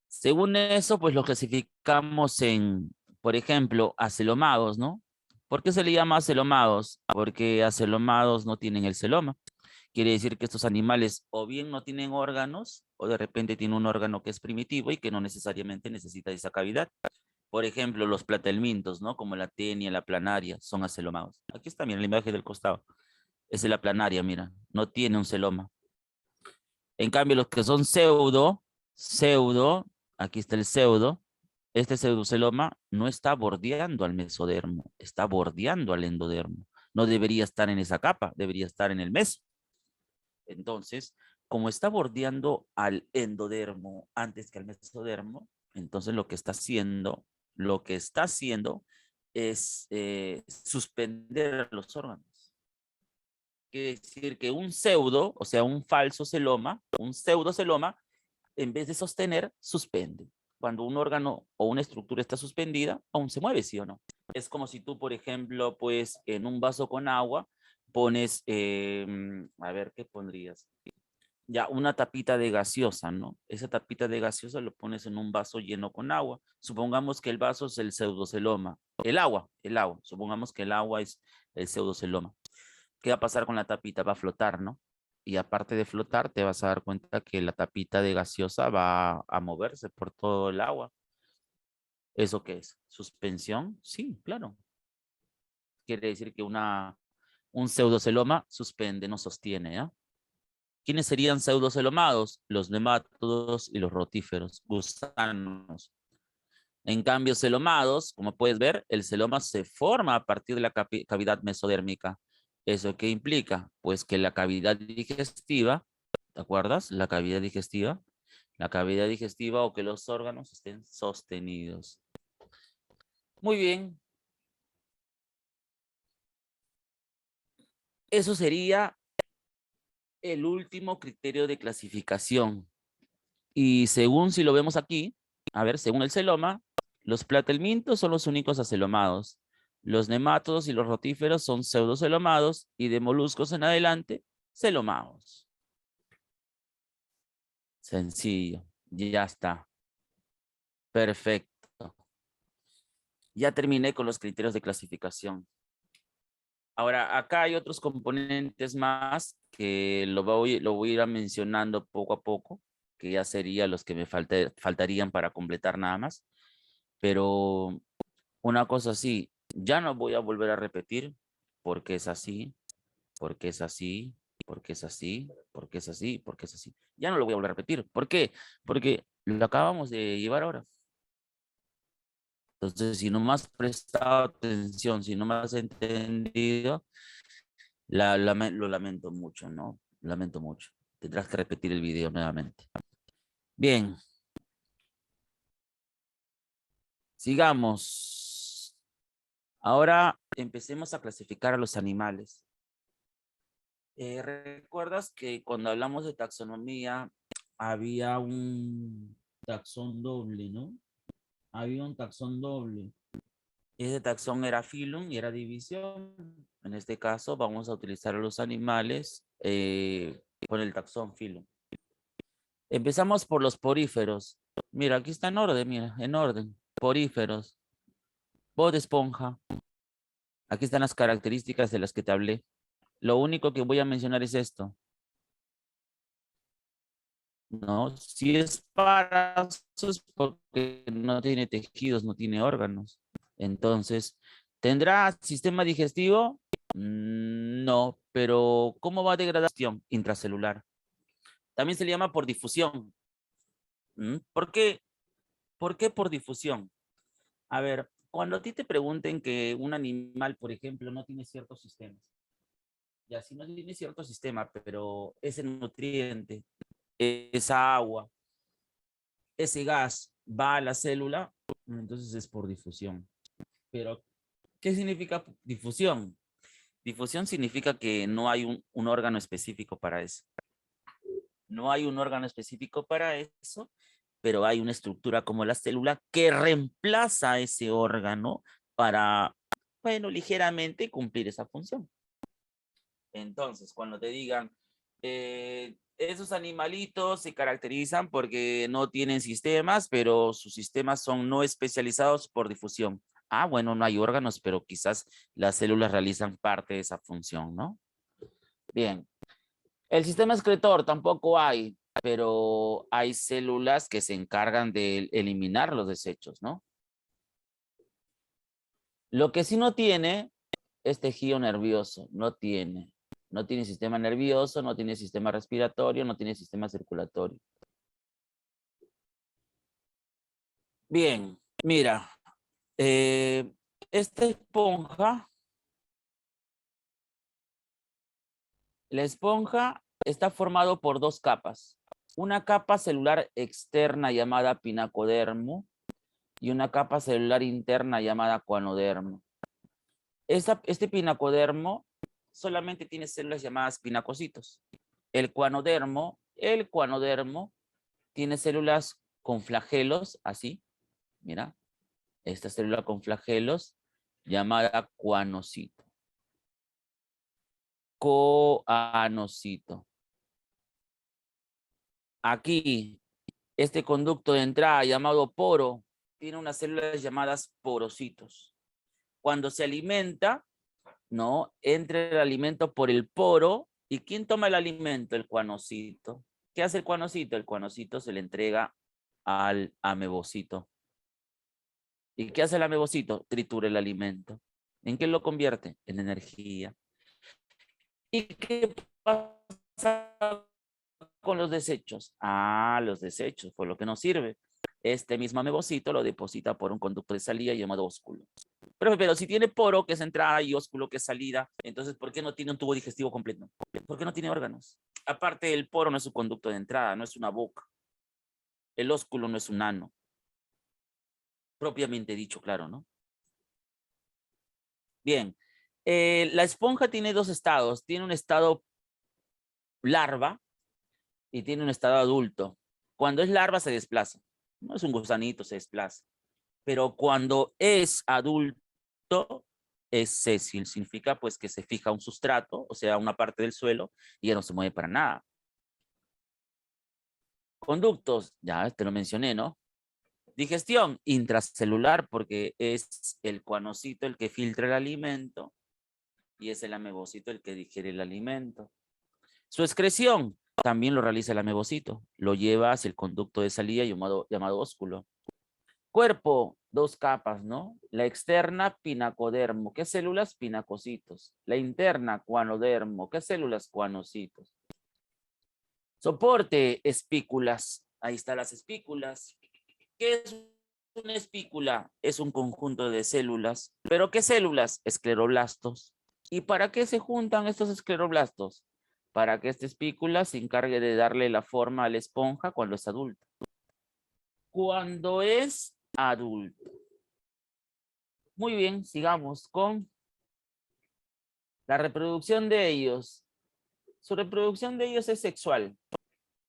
Según eso, pues lo clasificamos en, por ejemplo, acelomados, ¿no? ¿Por qué se le llama acelomados? Porque acelomados no tienen el celoma. Quiere decir que estos animales o bien no tienen órganos, o de repente tienen un órgano que es primitivo y que no necesariamente necesita esa cavidad. Por ejemplo, los platelmintos, ¿no? Como la tenia, la planaria, son acelomados. Aquí está, mira, la imagen del costado. Es de la planaria, mira, no tiene un celoma. En cambio, los que son pseudo, aquí está el pseudo, este pseudoceloma no está bordeando al mesodermo, está bordeando al endodermo. No debería estar en esa capa, debería estar en el meso. Entonces, como está bordeando al endodermo antes que al mesodermo, entonces lo que está haciendo es suspender los órganos. Quiere decir que un pseudo, o sea, un falso celoma, un pseudoceloma, en vez de sostener, suspende. Cuando un órgano o una estructura está suspendida, aún se mueve, ¿sí o no? Es como si tú, por ejemplo, pues en un vaso con agua pones, a ver, ¿qué pondrías? Ya, una tapita de gaseosa, ¿no? Esa tapita de gaseosa lo pones en un vaso lleno con agua. Supongamos que el vaso es el pseudoceloma. El agua. Supongamos que el agua es el pseudoceloma. ¿Qué va a pasar con la tapita? Va a flotar, ¿no? Y aparte de flotar, te vas a dar cuenta que la tapita de gaseosa va a moverse por todo el agua. ¿Eso qué es? ¿Suspensión? Sí, claro. Quiere decir que un pseudoceloma suspende, no sostiene, ¿ya? ¿Quiénes serían pseudocelomados? Los nemátodos y los rotíferos, gusanos. En cambio, celomados, como puedes ver, el celoma se forma a partir de la cavidad mesodérmica. ¿Eso qué implica? Pues que la cavidad digestiva, ¿te acuerdas? La cavidad digestiva o que los órganos estén sostenidos. Muy bien. Eso sería el último criterio de clasificación. Y según si lo vemos aquí, a ver, según el celoma, los platelmintos son los únicos acelomados. Los nemátodos y los rotíferos son pseudocelomados y de moluscos en adelante, celomados. Sencillo, ya está. Perfecto. Ya terminé con los criterios de clasificación. Ahora, acá hay otros componentes más que lo voy a ir mencionando poco a poco, que ya serían los que me faltarían para completar nada más. Pero una cosa así, ya no voy a volver a repetir porque es así, porque es así, porque es así, porque es así, porque es así. Ya no lo voy a volver a repetir. ¿Por qué? Porque lo acabamos de llevar ahora. Entonces, si no me has prestado atención, si no me has entendido, lo lamento mucho, ¿no? Lamento mucho. Tendrás que repetir el video nuevamente. Bien. Sigamos. Ahora empecemos a clasificar a los animales. ¿Recuerdas que cuando hablamos de taxonomía había un taxón doble, ¿no? Había un taxón doble. Ese taxón era filum y era división. En este caso vamos a utilizar a los animales con el taxón filum. Empezamos por los poríferos. Mira, aquí está en orden, mira, en orden. Poríferos. Voz de esponja. Aquí están las características de las que te hablé. Lo único que voy a mencionar es esto. No, si es parásitos porque no tiene tejidos, no tiene órganos. Entonces, ¿tendrá sistema digestivo? No, pero ¿cómo va a degradación intracelular? También se le llama por difusión. ¿Por qué? ¿Por qué por difusión? A ver, cuando a ti te pregunten que un animal, por ejemplo, no tiene ciertos sistemas, ya si no tiene cierto sistema, pero ese nutriente, esa agua, ese gas va a la célula, entonces es por difusión. Pero, ¿qué significa difusión? Difusión significa que no hay un órgano específico para eso. No hay un órgano específico para eso, pero hay una estructura como la célula que reemplaza ese órgano para, bueno, ligeramente cumplir esa función. Entonces, cuando te digan, esos animalitos se caracterizan porque no tienen sistemas, pero sus sistemas son no especializados por difusión. Ah, bueno, no hay órganos, pero quizás las células realizan parte de esa función, ¿no? Bien. El sistema excretor tampoco hay, pero hay células que se encargan de eliminar los desechos, ¿no? Lo que sí no tiene es tejido nervioso, no tiene. No tiene sistema nervioso, no tiene sistema respiratorio, no tiene sistema circulatorio. Bien, mira, esta esponja, la esponja está formado por dos capas. Una capa celular externa llamada pinacodermo y una capa celular interna llamada cuanodermo. Este pinacodermo solamente tiene células llamadas pinacocitos. El cuanodermo tiene células con flagelos, así, mira, esta célula con flagelos llamada cuanocito. Coanocito. Aquí, este conducto de entrada llamado poro tiene unas células llamadas porocitos. Cuando se alimenta, ¿no? Entra el alimento por el poro. ¿Y quién toma el alimento? El cuanocito. ¿Qué hace el cuanocito? El cuanocito se le entrega al amebocito. ¿Y qué hace el amebocito? Tritura el alimento. ¿En qué lo convierte? En energía. ¿Y qué pasa con los desechos? Ah, los desechos, por lo que nos sirve. Este mismo amebocito lo deposita por un conducto de salida llamado ósculo. Pero si tiene poro, que es entrada, y ósculo, que es salida, entonces, ¿por qué no tiene un tubo digestivo completo? ¿Por qué no tiene órganos? Aparte, el poro no es un conducto de entrada, no es una boca. El ósculo no es un ano. Propiamente dicho, claro, ¿no? Bien. La esponja tiene dos estados. Tiene un estado larva y tiene un estado adulto. Cuando es larva se desplaza. No es un gusanito, se desplaza. Pero cuando es adulto es sésil. Significa pues que se fija un sustrato, o sea, una parte del suelo, y ya no se mueve para nada. Conductos, ya te lo mencioné, ¿no? Digestión intracelular, porque es el cuanocito el que filtra el alimento y es el amebocito el que digiere el alimento. Su excreción también lo realiza el amebocito. Lo lleva hacia el conducto de salida llamado ósculo. Cuerpo, dos capas, ¿no? La externa, pinacodermo. ¿Qué células? Pinacocitos. La interna, cuanodermo. ¿Qué células? Cuanocitos. Soporte, espículas. Ahí están las espículas. ¿Qué es una espícula? Es un conjunto de células. ¿Pero qué células? Escleroblastos. ¿Y para qué se juntan estos escleroblastos? Para que esta espícula se encargue de darle la forma a la esponja cuando es adulta. Cuando es adulto. Muy bien, sigamos con la reproducción de ellos. Su reproducción de ellos es sexual.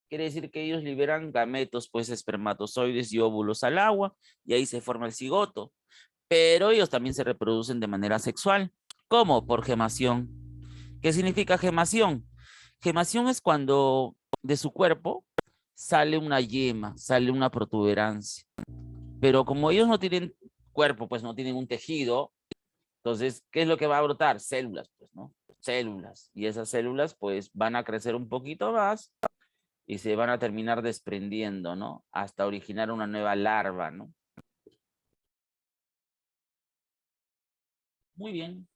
Quiere decir que ellos liberan gametos, pues espermatozoides y óvulos al agua, y ahí se forma el cigoto. Pero ellos también se reproducen de manera sexual. ¿Cómo? Por gemación. ¿Qué significa gemación? Gemación es cuando de su cuerpo sale una yema, sale una protuberancia. Pero como ellos no tienen cuerpo, pues no tienen un tejido, entonces, ¿qué es lo que va a brotar? Células, pues, ¿no? Células. Y esas células, pues, van a crecer un poquito más y se van a terminar desprendiendo, ¿no? Hasta originar una nueva larva, ¿no? Muy bien.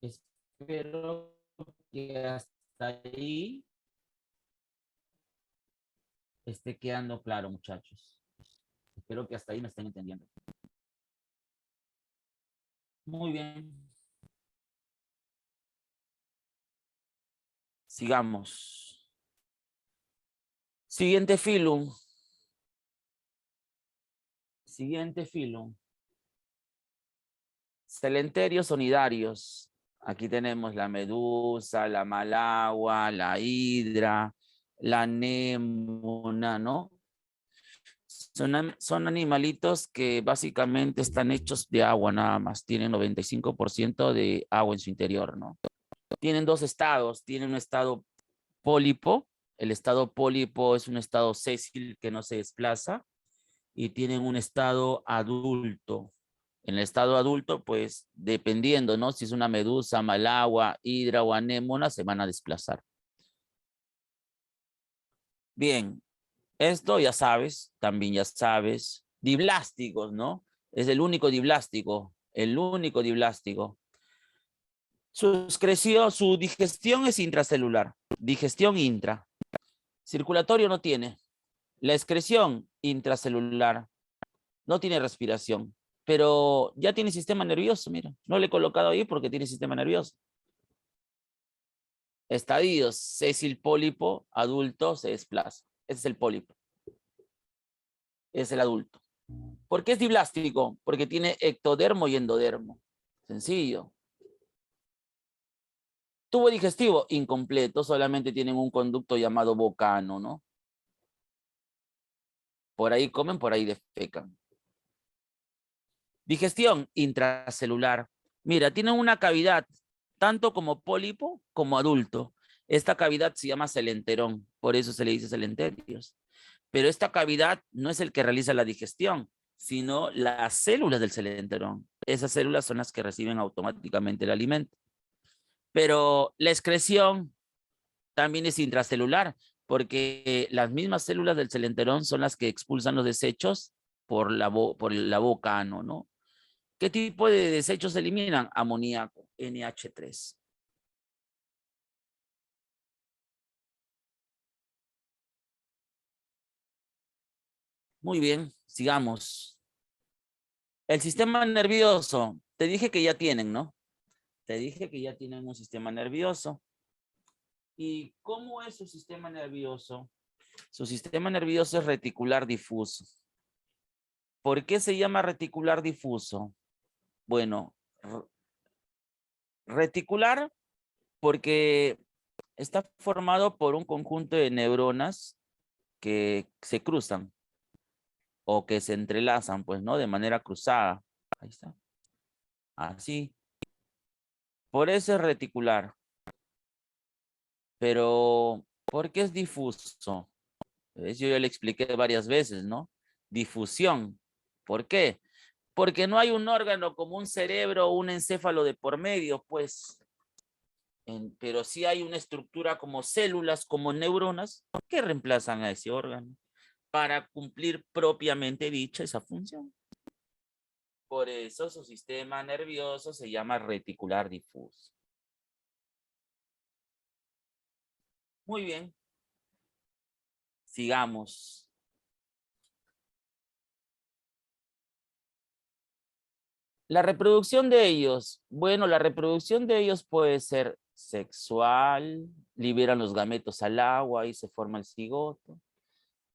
Espero que hasta ahí esté quedando claro, muchachos. Espero que hasta ahí me estén entendiendo. Muy bien. Sigamos. Siguiente filum. Siguiente filum. Celenterios onidarios. Aquí tenemos la medusa, la malagua, la hidra, la anémona, ¿no? Son animalitos que básicamente están hechos de agua nada más. Tienen 95% de agua en su interior, ¿no? Tienen dos estados. Tienen un estado pólipo. El estado pólipo es un estado sésil que no se desplaza. Y tienen un estado adulto. En el estado adulto, pues dependiendo, ¿no? Si es una medusa, malagua, hidra o anémona, se van a desplazar. Bien, esto ya sabes, también ya sabes. Diblásticos, ¿no? Es el único diblástico, el único diblástico. Su digestión es intracelular, digestión intra. Circulatorio no tiene. La excreción intracelular, no tiene respiración, pero ya tiene sistema nervioso, mira. No le he colocado ahí porque tiene sistema nervioso. Estadios, sésil pólipo, adulto, se desplaza. Ese es el pólipo. Es el adulto. ¿Por qué es diblástico? Porque tiene ectodermo y endodermo. Sencillo. Tubo digestivo, incompleto, solamente tienen un conducto llamado bocano, ¿no? Por ahí comen, por ahí defecan. Digestión intracelular. Mira, tienen una cavidad, tanto como pólipo como adulto. Esta cavidad se llama celenterón, por eso se le dice celenterios. Pero esta cavidad no es el que realiza la digestión, sino las células del celenterón. Esas células son las que reciben automáticamente el alimento. Pero la excreción también es intracelular, porque las mismas células del celenterón son las que expulsan los desechos por la boca ano, ¿no? ¿Qué tipo de desechos se eliminan? Amoníaco, NH3. Muy bien, sigamos. El sistema nervioso, te dije que ya tienen, ¿no? Te dije que ya tienen un sistema nervioso. ¿Y cómo es su sistema nervioso? Su sistema nervioso es reticular difuso. ¿Por qué se llama reticular difuso? Bueno, reticular porque está formado por un conjunto de neuronas que se cruzan o que se entrelazan, pues, ¿no? De manera cruzada. Ahí está. Así. Por eso es reticular. Pero, ¿por qué es difuso? ¿Ves? Yo ya le expliqué varias veces, ¿no? Difusión. ¿Por qué? Porque no hay un órgano como un cerebro o un encéfalo de por medio, pues. Pero sí hay una estructura como células, como neuronas, que reemplazan a ese órgano para cumplir propiamente dicha esa función. Por eso su sistema nervioso se llama reticular difuso. Muy bien. Sigamos. La reproducción de ellos. Bueno, la reproducción de ellos puede ser sexual, liberan los gametos al agua y se forma el cigoto.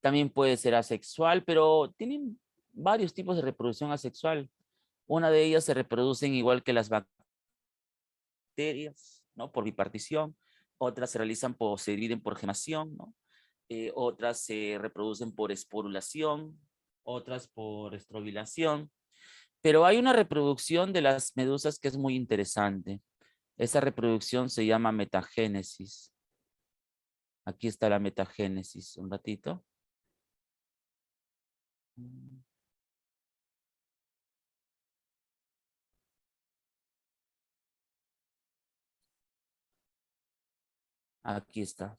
También puede ser asexual, pero tienen varios tipos de reproducción asexual. Una de ellas se reproducen igual que las bacterias, ¿no? Por bipartición. Otras se realizan se dividen por gemación, ¿no? Otras se reproducen por esporulación, otras por estrobilación. Pero hay una reproducción de las medusas que es muy interesante. Esa reproducción se llama metagénesis. Aquí está la metagénesis, un ratito. Aquí está.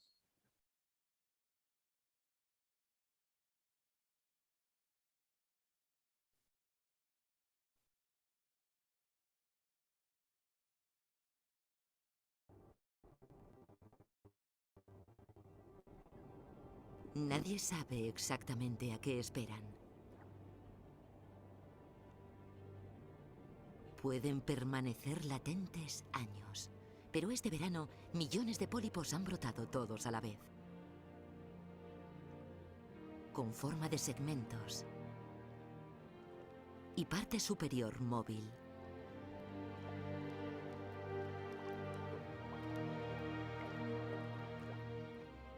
Nadie sabe exactamente a qué esperan. Pueden permanecer latentes años, pero este verano millones de pólipos han brotado todos a la vez. Con forma de segmentos y parte superior móvil.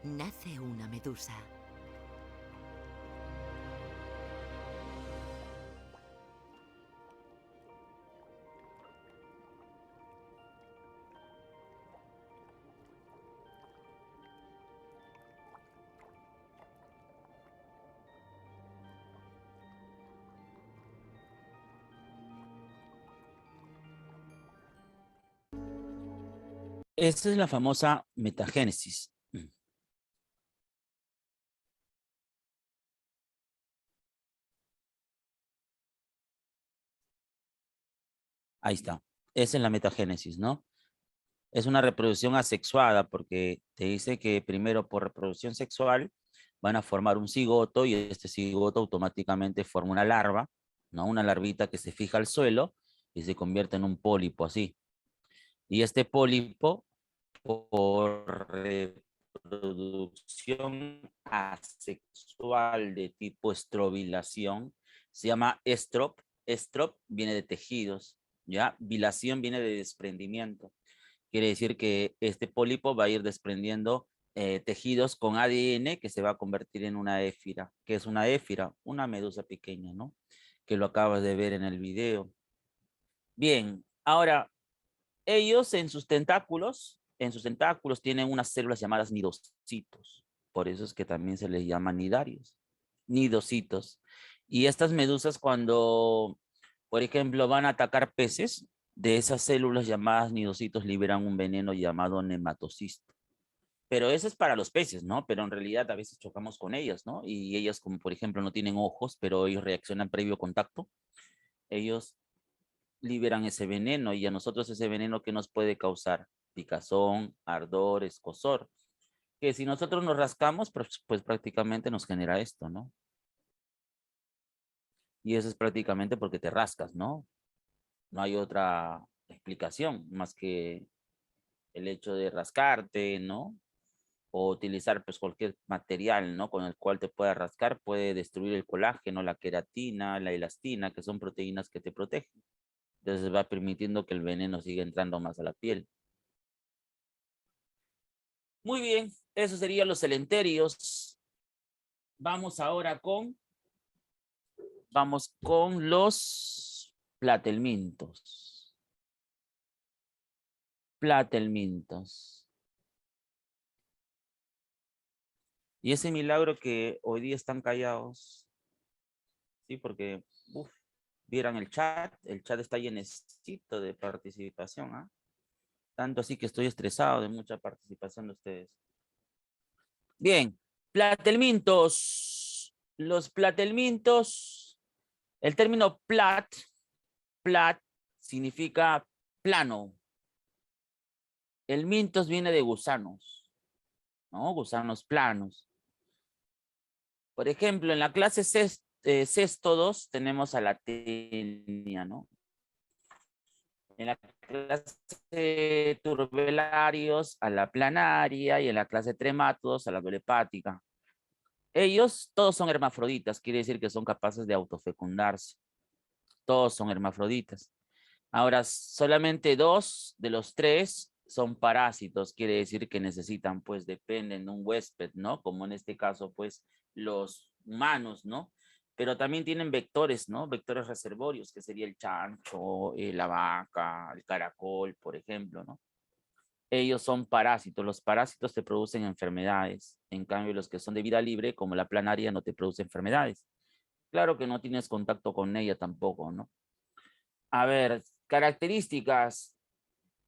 Nace una medusa. Esta es la famosa metagénesis. Ahí está. Esa es la metagénesis, ¿no? Es una reproducción asexuada porque te dice que primero por reproducción sexual van a formar un cigoto y este cigoto automáticamente forma una larva, ¿no? Una larvita que se fija al suelo y se convierte en un pólipo así. Y este pólipo, por reproducción asexual de tipo estrobilación, se llama estrop. Estrop viene de tejidos, ¿ya? Bilación viene de desprendimiento. Quiere decir que este pólipo va a ir desprendiendo tejidos con ADN que se va a convertir en una éfira. ¿Qué es una éfira? Una medusa pequeña, ¿no? Que lo acabas de ver en el video. Bien, ahora, ellos en sus tentáculos tienen unas células llamadas nidocitos. Por eso es que también se les llama nidarios. Nidocitos. Y estas medusas cuando, por ejemplo, van a atacar peces, de esas células llamadas nidocitos liberan un veneno llamado nematocisto. Pero eso es para los peces, ¿no? Pero en realidad a veces chocamos con ellas, ¿no? Y ellas, como por ejemplo, no tienen ojos, pero ellos reaccionan previo contacto. Ellos liberan ese veneno y a nosotros ese veneno que nos puede causar picazón, ardor, escozor. Que si nosotros nos rascamos, pues prácticamente nos genera esto, ¿no? Y eso es prácticamente porque te rascas, ¿no? No hay otra explicación más que el hecho de rascarte, ¿no? O utilizar pues cualquier material, ¿no? Con el cual te pueda rascar, puede destruir el colágeno, la queratina, la elastina, que son proteínas que te protegen. Entonces va permitiendo que el veneno siga entrando más a la piel. Muy bien, eso serían los celenterios. Vamos con los platelmintos. Platelmintos. Y ese milagro que hoy día están callados, sí, porque vieran el chat está llenecito de participación, ¿ah? Tanto así que estoy estresado de mucha participación de ustedes. Bien, platelmintos. Los platelmintos, el término plat significa plano. El mintos viene de gusanos, ¿no? Gusanos planos. Por ejemplo, en la clase sexto 2 tenemos a la tenia, ¿no? En la clase turbelarios a la planaria y en la clase tremátodos a la hepática. Ellos todos son hermafroditas, quiere decir que son capaces de autofecundarse. Todos son hermafroditas. Ahora, solamente 2 de los 3 son parásitos, quiere decir que necesitan, pues, dependen de un huésped, ¿no? Como en este caso, pues, los humanos, ¿no? Pero también tienen vectores, ¿no? Vectores reservorios, que sería el chancho, la vaca, el caracol, por ejemplo, ¿no? Ellos son parásitos. Los parásitos te producen enfermedades. En cambio, los que son de vida libre, como la planaria, no te producen enfermedades. Claro que no tienes contacto con ella tampoco, ¿no? A ver, características.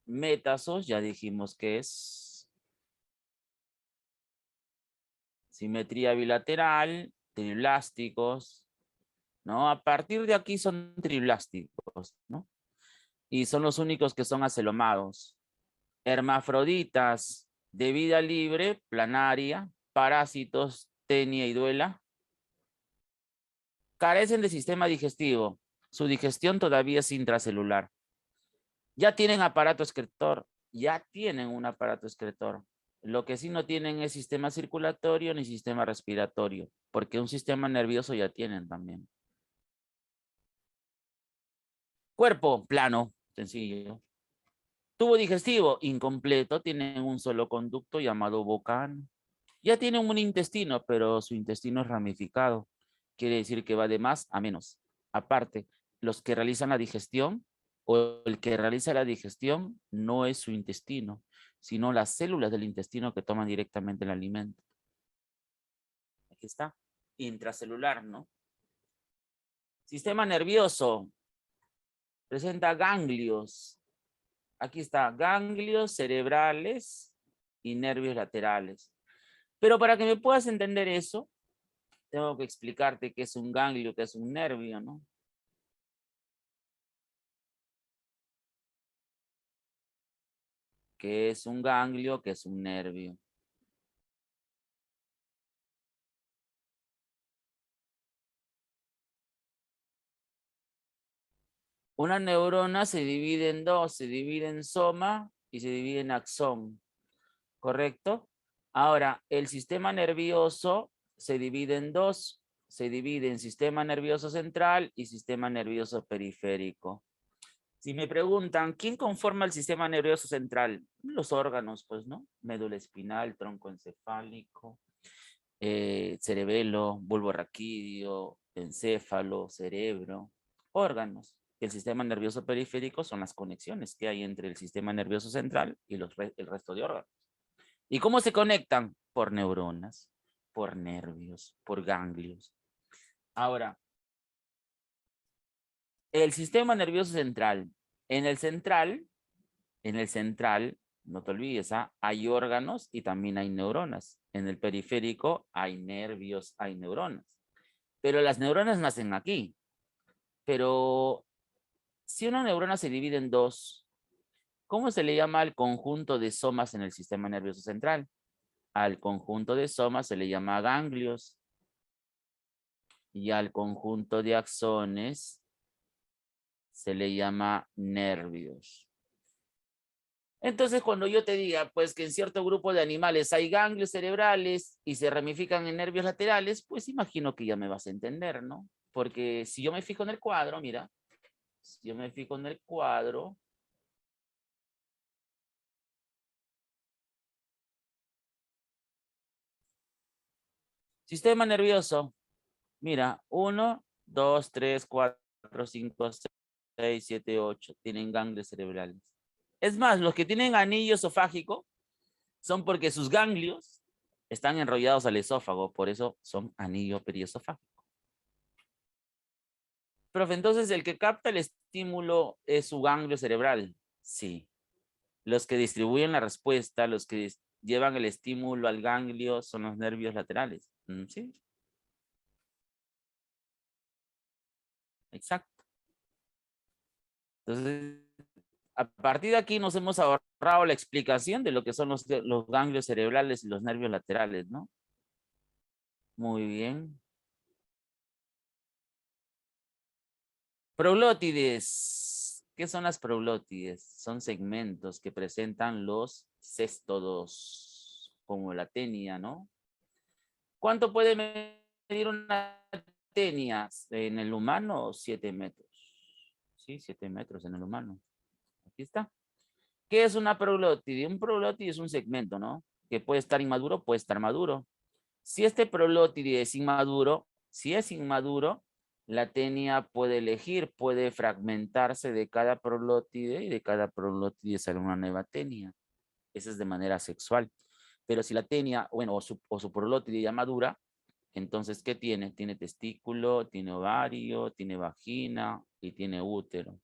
Metasos, ya dijimos que es simetría bilateral, triblásticos, ¿no? A partir de aquí son triblásticos, ¿no? Y son los únicos que son acelomados. Hermafroditas de vida libre, planaria, parásitos, tenia y duela. Carecen de sistema digestivo. Su digestión todavía es intracelular. Ya tienen aparato excretor, ya tienen un aparato excretor. Lo que sí no tienen es sistema circulatorio ni sistema respiratorio, porque un sistema nervioso ya tienen también. Cuerpo, plano, sencillo. Tubo digestivo, incompleto, tienen un solo conducto llamado bocano. Ya tienen un intestino, pero su intestino es ramificado. Quiere decir que va de más a menos. Aparte, los que realizan la digestión o el que realiza la digestión no es su intestino, sino las células del intestino que toman directamente el alimento. Aquí está, intracelular, ¿no? Sistema nervioso, presenta ganglios. Aquí está, ganglios cerebrales y nervios laterales. Pero para que me puedas entender eso, tengo que explicarte qué es un ganglio, qué es un nervio, ¿no? ¿Qué es un ganglio? ¿Qué es un nervio? Una neurona se divide en dos, se divide en soma y se divide en axón, ¿correcto? Ahora, el sistema nervioso se divide en dos, se divide en sistema nervioso central y sistema nervioso periférico. Si me preguntan, ¿quién conforma el sistema nervioso central? Los órganos, pues, ¿no? Médula espinal, tronco encefálico, cerebelo, bulbo raquídeo, encéfalo, cerebro, órganos. El sistema nervioso periférico son las conexiones que hay entre el sistema nervioso central y el resto de órganos. ¿Y cómo se conectan? Por neuronas, por nervios, por ganglios. Ahora, el sistema nervioso central. En el central No te olvides, ¿ah? Hay órganos y también hay neuronas. En el periférico hay nervios, hay neuronas. Pero las neuronas nacen aquí. Pero si una neurona se divide en dos, ¿cómo se le llama al conjunto de somas en el sistema nervioso central? Al conjunto de somas se le llama ganglios. Y al conjunto de axones se le llama nervios. Entonces, cuando yo te diga, pues, que en cierto grupo de animales hay ganglios cerebrales y se ramifican en nervios laterales, pues imagino que ya me vas a entender, ¿no? Porque si yo me fijo en el cuadro, mira, si yo me fijo en el cuadro, sistema nervioso, mira, 1, 2, 3, 4, 5, 6, 7, 8, tienen ganglios cerebrales. Es más, los que tienen anillo esofágico son porque sus ganglios están enrollados al esófago, por eso son anillo periesofágico. Profe, entonces el que capta el estímulo es su ganglio cerebral. Sí. Los que distribuyen la respuesta, los que llevan el estímulo al ganglio son los nervios laterales. Sí. Exacto. Entonces, a partir de aquí nos hemos ahorrado la explicación de lo que son los ganglios cerebrales y los nervios laterales, ¿no? Muy bien. Proglótides. ¿Qué son las proglótides? Son segmentos que presentan los céstodos, como la tenia, ¿no? ¿Cuánto puede medir una tenia en el humano? 7 metros. Sí, 7 metros en el humano. Aquí está. ¿Qué es una proglótide? Un proglótide es un segmento, ¿no? Que puede estar inmaduro, puede estar maduro. Si este proglótide es inmaduro, la tenia puede elegir, puede fragmentarse de cada proglótide y de cada proglótide sale una nueva tenia. Esa es de manera sexual. Pero si la tenia, bueno, o su proglótide ya madura, entonces, ¿qué tiene? Tiene testículo, tiene ovario, tiene vagina y tiene útero.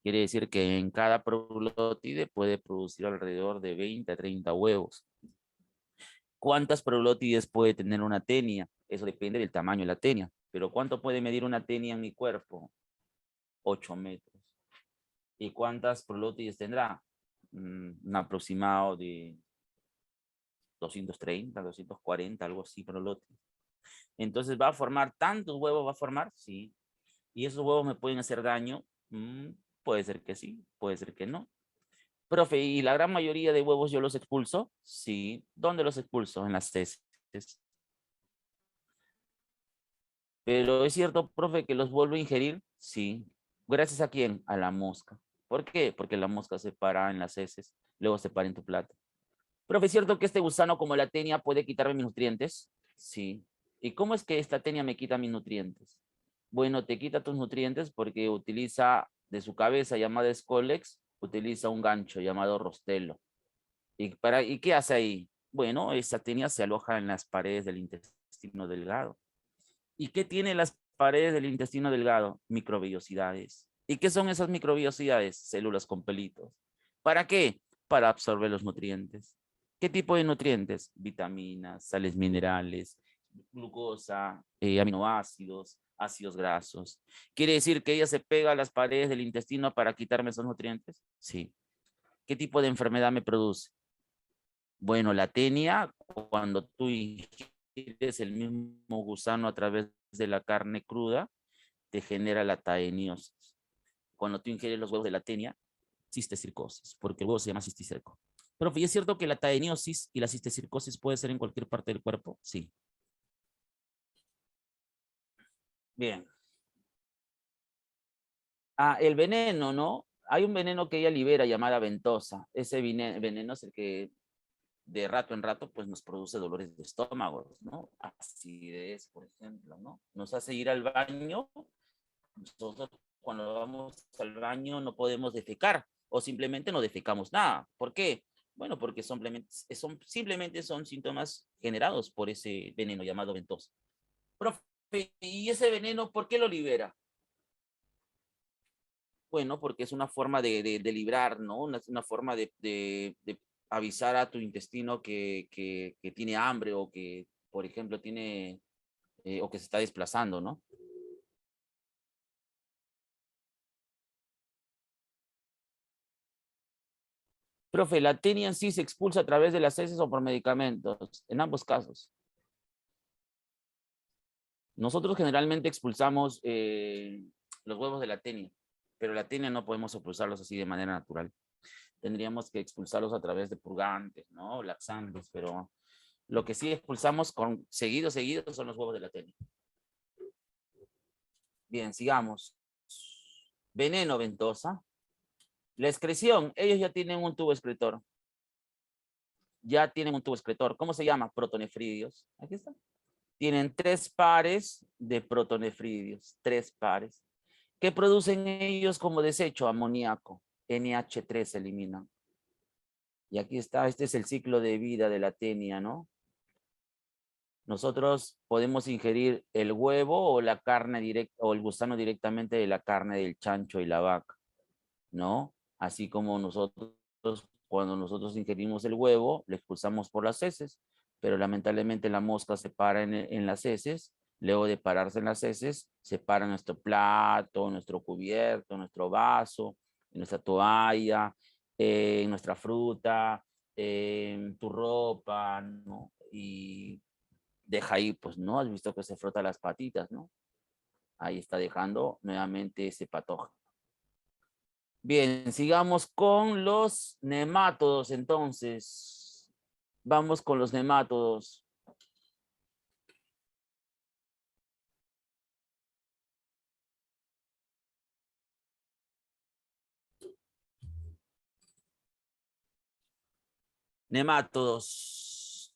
Quiere decir que en cada proglótide puede producir alrededor de 20 a 30 huevos. ¿Cuántas proglótides puede tener una tenia? Eso depende del tamaño de la tenia. Pero ¿cuánto puede medir una tenia en mi cuerpo? 8 metros. ¿Y cuántas proglótides tendrá? Un aproximado de 230, 240, algo así, proglótides. Entonces, ¿va a formar tantos huevos? ¿Va a formar? Sí. ¿Y esos huevos me pueden hacer daño? Puede ser que sí, puede ser que no. Profe, ¿y la gran mayoría de huevos yo los expulso? Sí. ¿Dónde los expulso? En las heces. Pero es cierto, profe, que los vuelvo a ingerir. Sí. ¿Gracias a quién? A la mosca. ¿Por qué? Porque la mosca se para en las heces, luego se para en tu plato. Profe, ¿es cierto que este gusano como la tenia puede quitarme mis nutrientes? Sí. ¿Y cómo es que esta tenia me quita mis nutrientes? Bueno, te quita tus nutrientes porque utiliza de su cabeza llamada Scolex, utiliza un gancho llamado rostelo. ¿Y qué hace ahí? Bueno, esa tenia se aloja en las paredes del intestino delgado. ¿Y qué tiene las paredes del intestino delgado? Microvellosidades. ¿Y qué son esas microvellosidades? Células con pelitos. ¿Para qué? Para absorber los nutrientes. ¿Qué tipo de nutrientes? Vitaminas, sales minerales, glucosa, aminoácidos, ácidos grasos. ¿Quiere decir que ella se pega a las paredes del intestino para quitarme esos nutrientes? Sí. ¿Qué tipo de enfermedad me produce? Bueno, la tenia, cuando tú ingieres el mismo gusano a través de la carne cruda, te genera la taeniosis. Cuando tú ingieres los huevos de la tenia, cistecircosis, porque el huevo se llama cisticerco. Pero ¿y es cierto que la taeniosis y la cistecircosis puede ser en cualquier parte del cuerpo? Sí. Bien. El veneno, ¿no? Hay un veneno que ella libera llamada ventosa. Ese veneno es el que de rato en rato pues nos produce dolores de estómago, ¿no? Acidez, por ejemplo, ¿no? Nos hace ir al baño. Nosotros cuando vamos al baño no podemos defecar o simplemente no defecamos nada. ¿Por qué? Bueno, porque simplemente son síntomas generados por ese veneno llamado ventosa. Profe, ¿y ese veneno por qué lo libera? Bueno, porque es una forma de librar, ¿no? Una forma de avisar a tu intestino que tiene hambre o que, por ejemplo, tiene o que se está desplazando, ¿no? Profe, la tenia en sí se expulsa a través de las heces o por medicamentos, en ambos casos. Nosotros generalmente expulsamos los huevos de la tenia, pero la tenia no podemos expulsarlos así de manera natural. Tendríamos que expulsarlos a través de purgantes, ¿no? Laxantes, pero lo que sí expulsamos seguido son los huevos de la tenia. Bien, sigamos. Veneno ventosa. La excreción, ellos ya tienen un tubo excretor. Ya tienen un tubo excretor. ¿Cómo se llama? Protonefridios. Aquí está. Tienen 3 pares de protonefridios. 3 pares. ¿Qué producen ellos como desecho? Amoníaco. NH3 se eliminan. Y aquí está, este es el ciclo de vida de la tenia, ¿no? Nosotros podemos ingerir el huevo o la carne directa o el gusano directamente de la carne del chancho y la vaca, ¿no? Así como nosotros, cuando nosotros ingerimos el huevo, lo expulsamos por las heces, pero lamentablemente la mosca se para en las heces, luego de pararse en las heces, se para nuestro plato, nuestro cubierto, nuestro vaso, nuestra toalla, nuestra fruta, tu ropa, ¿no? Y deja ahí, pues, ¿no? Has visto que se frota las patitas, ¿no? Ahí está dejando nuevamente ese patógeno. Bien, sigamos con los nemátodos, entonces. Vamos con los nemátodos. Nemátodos.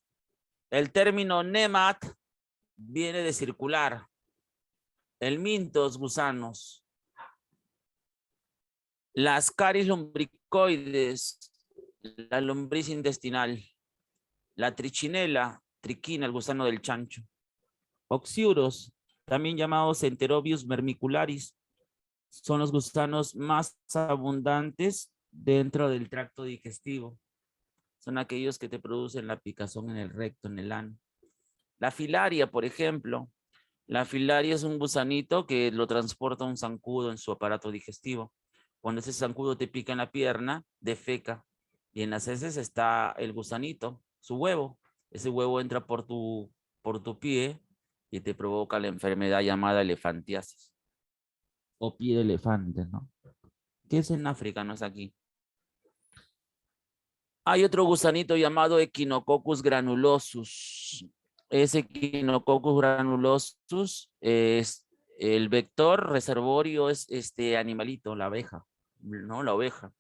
El término nemat viene de circular. El mintos, gusanos. Las caries lombricoides, la lombriz intestinal. La trichinela, triquina, el gusano del chancho. Oxiuros, también llamados Enterobius vermicularis, son los gusanos más abundantes dentro del tracto digestivo. Son aquellos que te producen la picazón en el recto, en el ano. La filaria, por ejemplo. La filaria es un gusanito que lo transporta un zancudo en su aparato digestivo. Cuando ese zancudo te pica en la pierna, defeca. Y en las heces está el gusanito, su huevo. Ese huevo entra por tu pie y te provoca la enfermedad llamada elefantiasis. O pie de elefante, ¿no? Que es en África, no es aquí. Hay otro gusanito llamado Echinococcus granulosus. Ese Echinococcus granulosus es el vector reservorio, es este animalito, la abeja, ¿no? La oveja.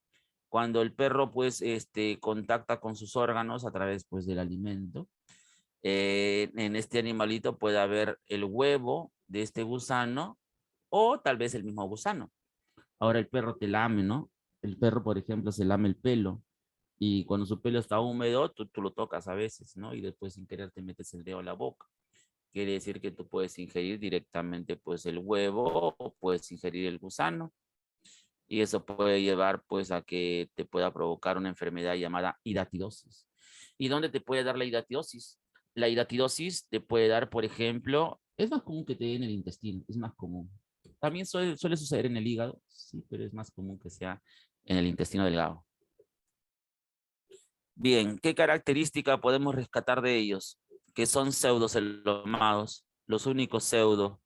Cuando el perro pues contacta con sus órganos a través pues del alimento, en este animalito puede haber el huevo de este gusano o tal vez el mismo gusano. Ahora el perro te lame, ¿no? El perro, por ejemplo, se lame el pelo y cuando su pelo está húmedo, tú lo tocas a veces, ¿no? Y después sin querer te metes el dedo a la boca. Quiere decir que tú puedes ingerir directamente pues el huevo o puedes ingerir el gusano y eso puede llevar pues a que te pueda provocar una enfermedad llamada hidatidosis. ¿Y dónde te puede dar la hidatidosis? La hidatidosis te puede dar, por ejemplo, es más común que te dé en el intestino, es más común. También suele suceder en el hígado, sí, pero es más común que sea en el intestino delgado. Bien, ¿qué característica podemos rescatar de ellos? Que son pseudocelomados, los únicos pseudo.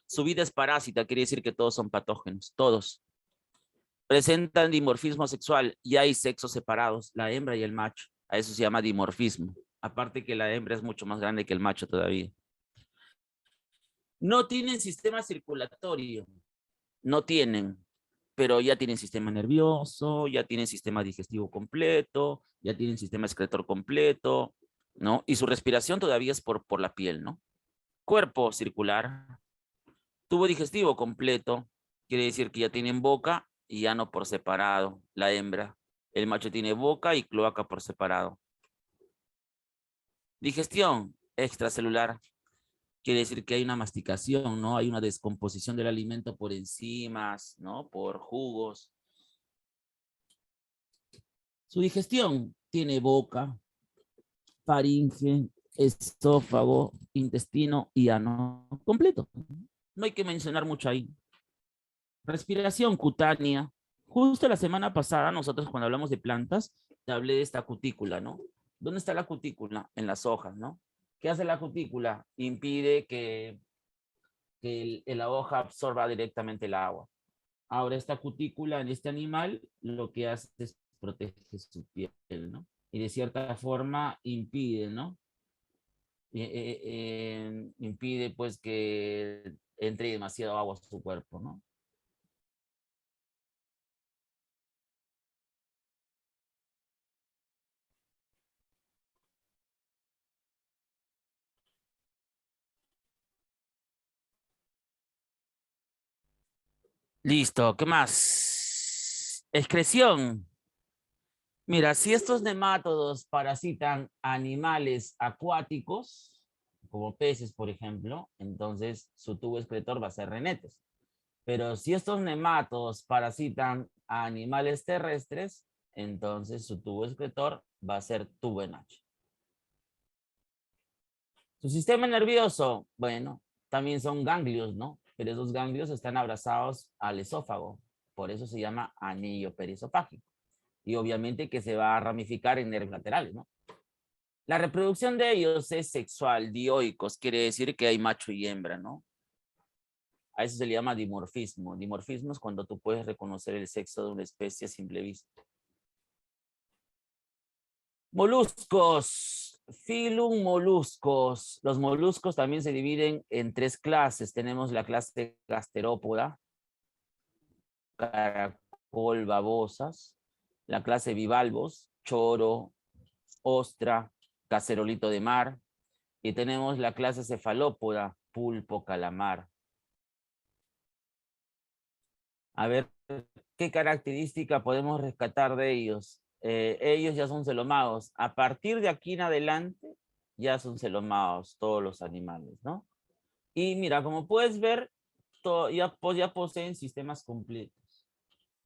Su vida es parásita, quiere decir que todos son patógenos, todos. Presentan dimorfismo sexual y hay sexos separados, la hembra y el macho. A eso se llama dimorfismo. Aparte que la hembra es mucho más grande que el macho todavía. No tienen sistema circulatorio, no tienen, pero ya tienen sistema nervioso, ya tienen sistema digestivo completo, ya tienen sistema excretor completo, ¿no? Y su respiración todavía es por la piel, ¿no? Cuerpo circular, tubo digestivo completo, quiere decir que ya tienen boca y ano por separado, la hembra. El macho tiene boca y cloaca por separado. Digestión extracelular. quiere decir que hay una masticación, ¿no? Hay una descomposición del alimento por enzimas, ¿no? Por jugos. Su digestión tiene boca, faringe, esófago, intestino y ano completo. No hay que mencionar mucho ahí. Respiración cutánea. Justo la semana pasada, nosotros cuando hablamos de plantas, te hablé de esta cutícula, ¿no? ¿Dónde está la cutícula? En las hojas, ¿no? ¿Qué hace la cutícula? Impide que la hoja absorba directamente el agua. Ahora, esta cutícula en este animal lo que hace es protege su piel, ¿no? Y de cierta forma impide, ¿no? Impide pues que entre demasiado agua a su cuerpo, ¿no? Listo, ¿qué más? Excreción. Mira, si estos nemátodos parasitan animales acuáticos, como peces, por ejemplo, entonces su tubo excretor va a ser renetes. Pero si estos nemátodos parasitan a animales terrestres, entonces su tubo excretor va a ser tubo en H. Su sistema nervioso, bueno, también son ganglios, ¿no? Pero esos ganglios están abrazados al esófago. Por eso se llama anillo periesofágico. Y obviamente que se va a ramificar en nervios laterales, ¿no? La reproducción de ellos es sexual, dioicos, quiere decir que hay macho y hembra, ¿no? A eso se le llama dimorfismo. Dimorfismo es cuando tú puedes reconocer el sexo de una especie a simple vista. Moluscos, filum moluscos. Los moluscos también se dividen en tres clases. Tenemos la clase gasterópoda, caracol, babosas. La clase bivalvos, choro, ostra, cacerolito de mar. Y tenemos la clase cefalópoda, pulpo, calamar. A ver, ¿qué característica podemos rescatar de ellos? Ellos ya son celomados. A partir de aquí en adelante, ya son celomados todos los animales, ¿no? Y mira, como puedes ver, ya poseen sistemas completos.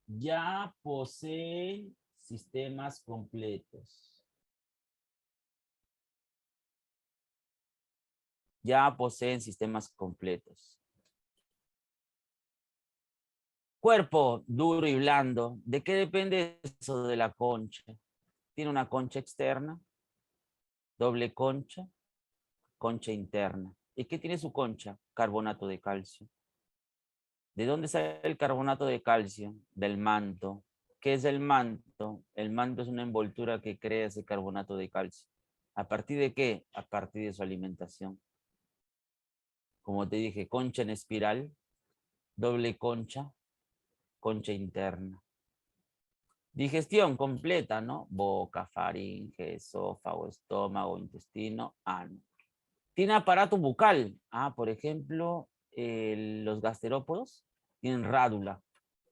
Ya poseen sistemas completos. Ya poseen sistemas completos. Cuerpo duro y blando. ¿De qué depende eso de la concha? Tiene una concha externa, doble concha, concha interna. ¿Y qué tiene su concha? Carbonato de calcio. ¿De dónde sale el carbonato de calcio? Del manto. ¿Qué es el manto? El manto es una envoltura que crea ese carbonato de calcio. ¿A partir de qué? A partir de su alimentación. Como te dije, concha en espiral, doble concha, concha interna. Digestión completa, ¿no? Boca, faringe, esófago, estómago, intestino, ano. Tiene aparato bucal. Por ejemplo, los gasterópodos tienen rádula.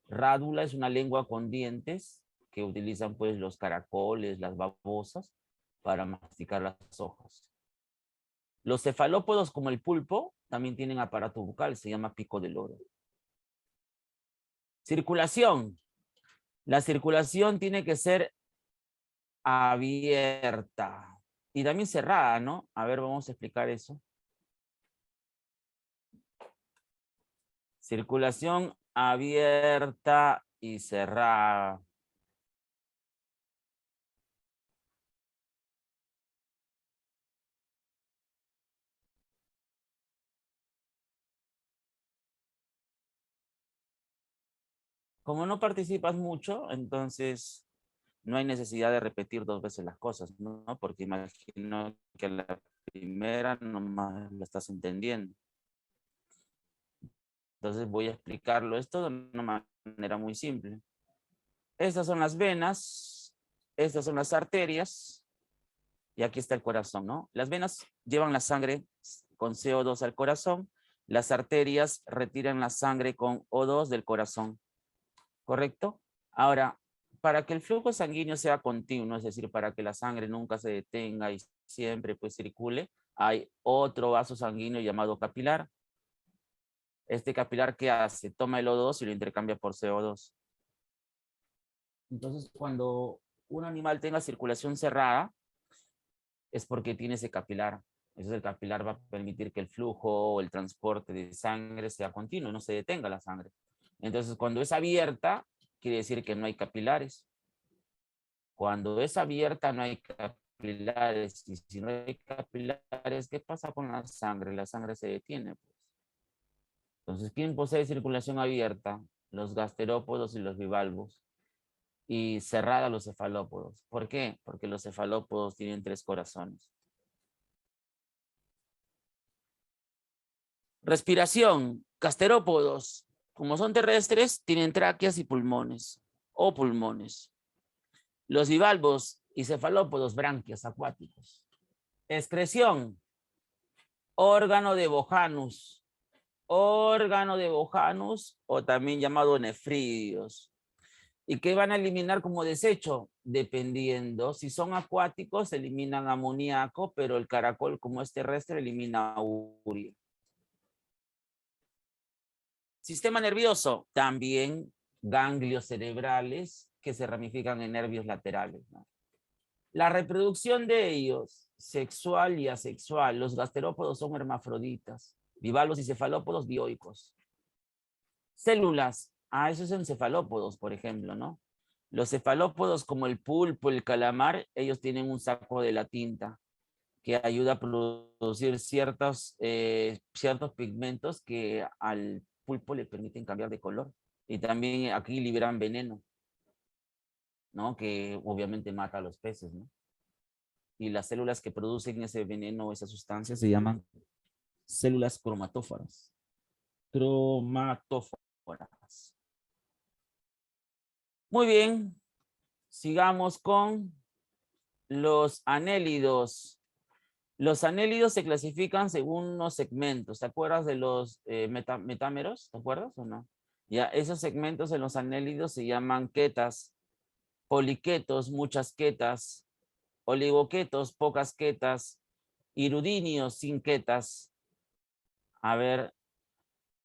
Rádula es una lengua con dientes que utilizan pues los caracoles, las babosas, para masticar las hojas. Los cefalópodos, como el pulpo, también tienen aparato bucal, se llama pico del oro. Circulación. La circulación tiene que ser abierta y también cerrada, ¿no? A ver, vamos a explicar eso. Circulación abierta y cerrada. Como no participas mucho, entonces no hay necesidad de repetir dos veces las cosas, ¿no? Porque imagino que la primera nomás lo estás entendiendo. Entonces voy a explicarlo esto de una manera muy simple. Estas son las venas, estas son las arterias, y aquí está el corazón, ¿no? Las venas llevan la sangre con CO2 al corazón, las arterias retiran la sangre con O2 del corazón, ¿correcto? Ahora, para que el flujo sanguíneo sea continuo, es decir, para que la sangre nunca se detenga y siempre pues circule, hay otro vaso sanguíneo llamado capilar. Este capilar, ¿qué hace? Toma el O2 y lo intercambia por CO2. Entonces, cuando un animal tenga circulación cerrada, es porque tiene ese capilar. Entonces, el capilar va a permitir que el flujo o el transporte de sangre sea continuo, no se detenga la sangre. Entonces, cuando es abierta, quiere decir que no hay capilares. Cuando es abierta, no hay capilares. Y si no hay capilares, ¿qué pasa con la sangre? La sangre se detiene, pues. Entonces, ¿quién posee circulación abierta? Los gasterópodos y los bivalvos. Y cerrada los cefalópodos. ¿Por qué? Porque los cefalópodos tienen 3 corazones. Respiración. Gasterópodos, como son terrestres, tienen tráqueas y pulmones. O pulmones. Los bivalvos y cefalópodos, branquias, acuáticos. Excreción. Órgano de Bojanus. Órgano de Bojanus, o también llamado nefridios. ¿Y qué van a eliminar como desecho? Dependiendo. Si son acuáticos, eliminan amoníaco, pero el caracol, como es terrestre, elimina urea. Sistema nervioso, también ganglios cerebrales que se ramifican en nervios laterales, ¿no? La reproducción de ellos, sexual y asexual. Los gasterópodos son hermafroditas. Bivalvos y cefalópodos dioicos. Células. Esos son cefalópodos, por ejemplo, ¿no? Los cefalópodos, como el pulpo, el calamar, ellos tienen un saco de la tinta que ayuda a producir ciertos pigmentos que al pulpo le permiten cambiar de color. Y también aquí liberan veneno, ¿no? Que obviamente mata a los peces, ¿no? Y las células que producen ese veneno o esa sustancia se llaman células cromatóforas. Cromatóforas. Muy bien. Sigamos con los anélidos. Los anélidos se clasifican según unos segmentos. ¿Te acuerdas de los metámeros? ¿Te acuerdas o no? Ya, esos segmentos en los anélidos se llaman ketas, poliquetos, muchas ketas, oligoquetos, pocas ketas, irudinios, sin ketas. A ver,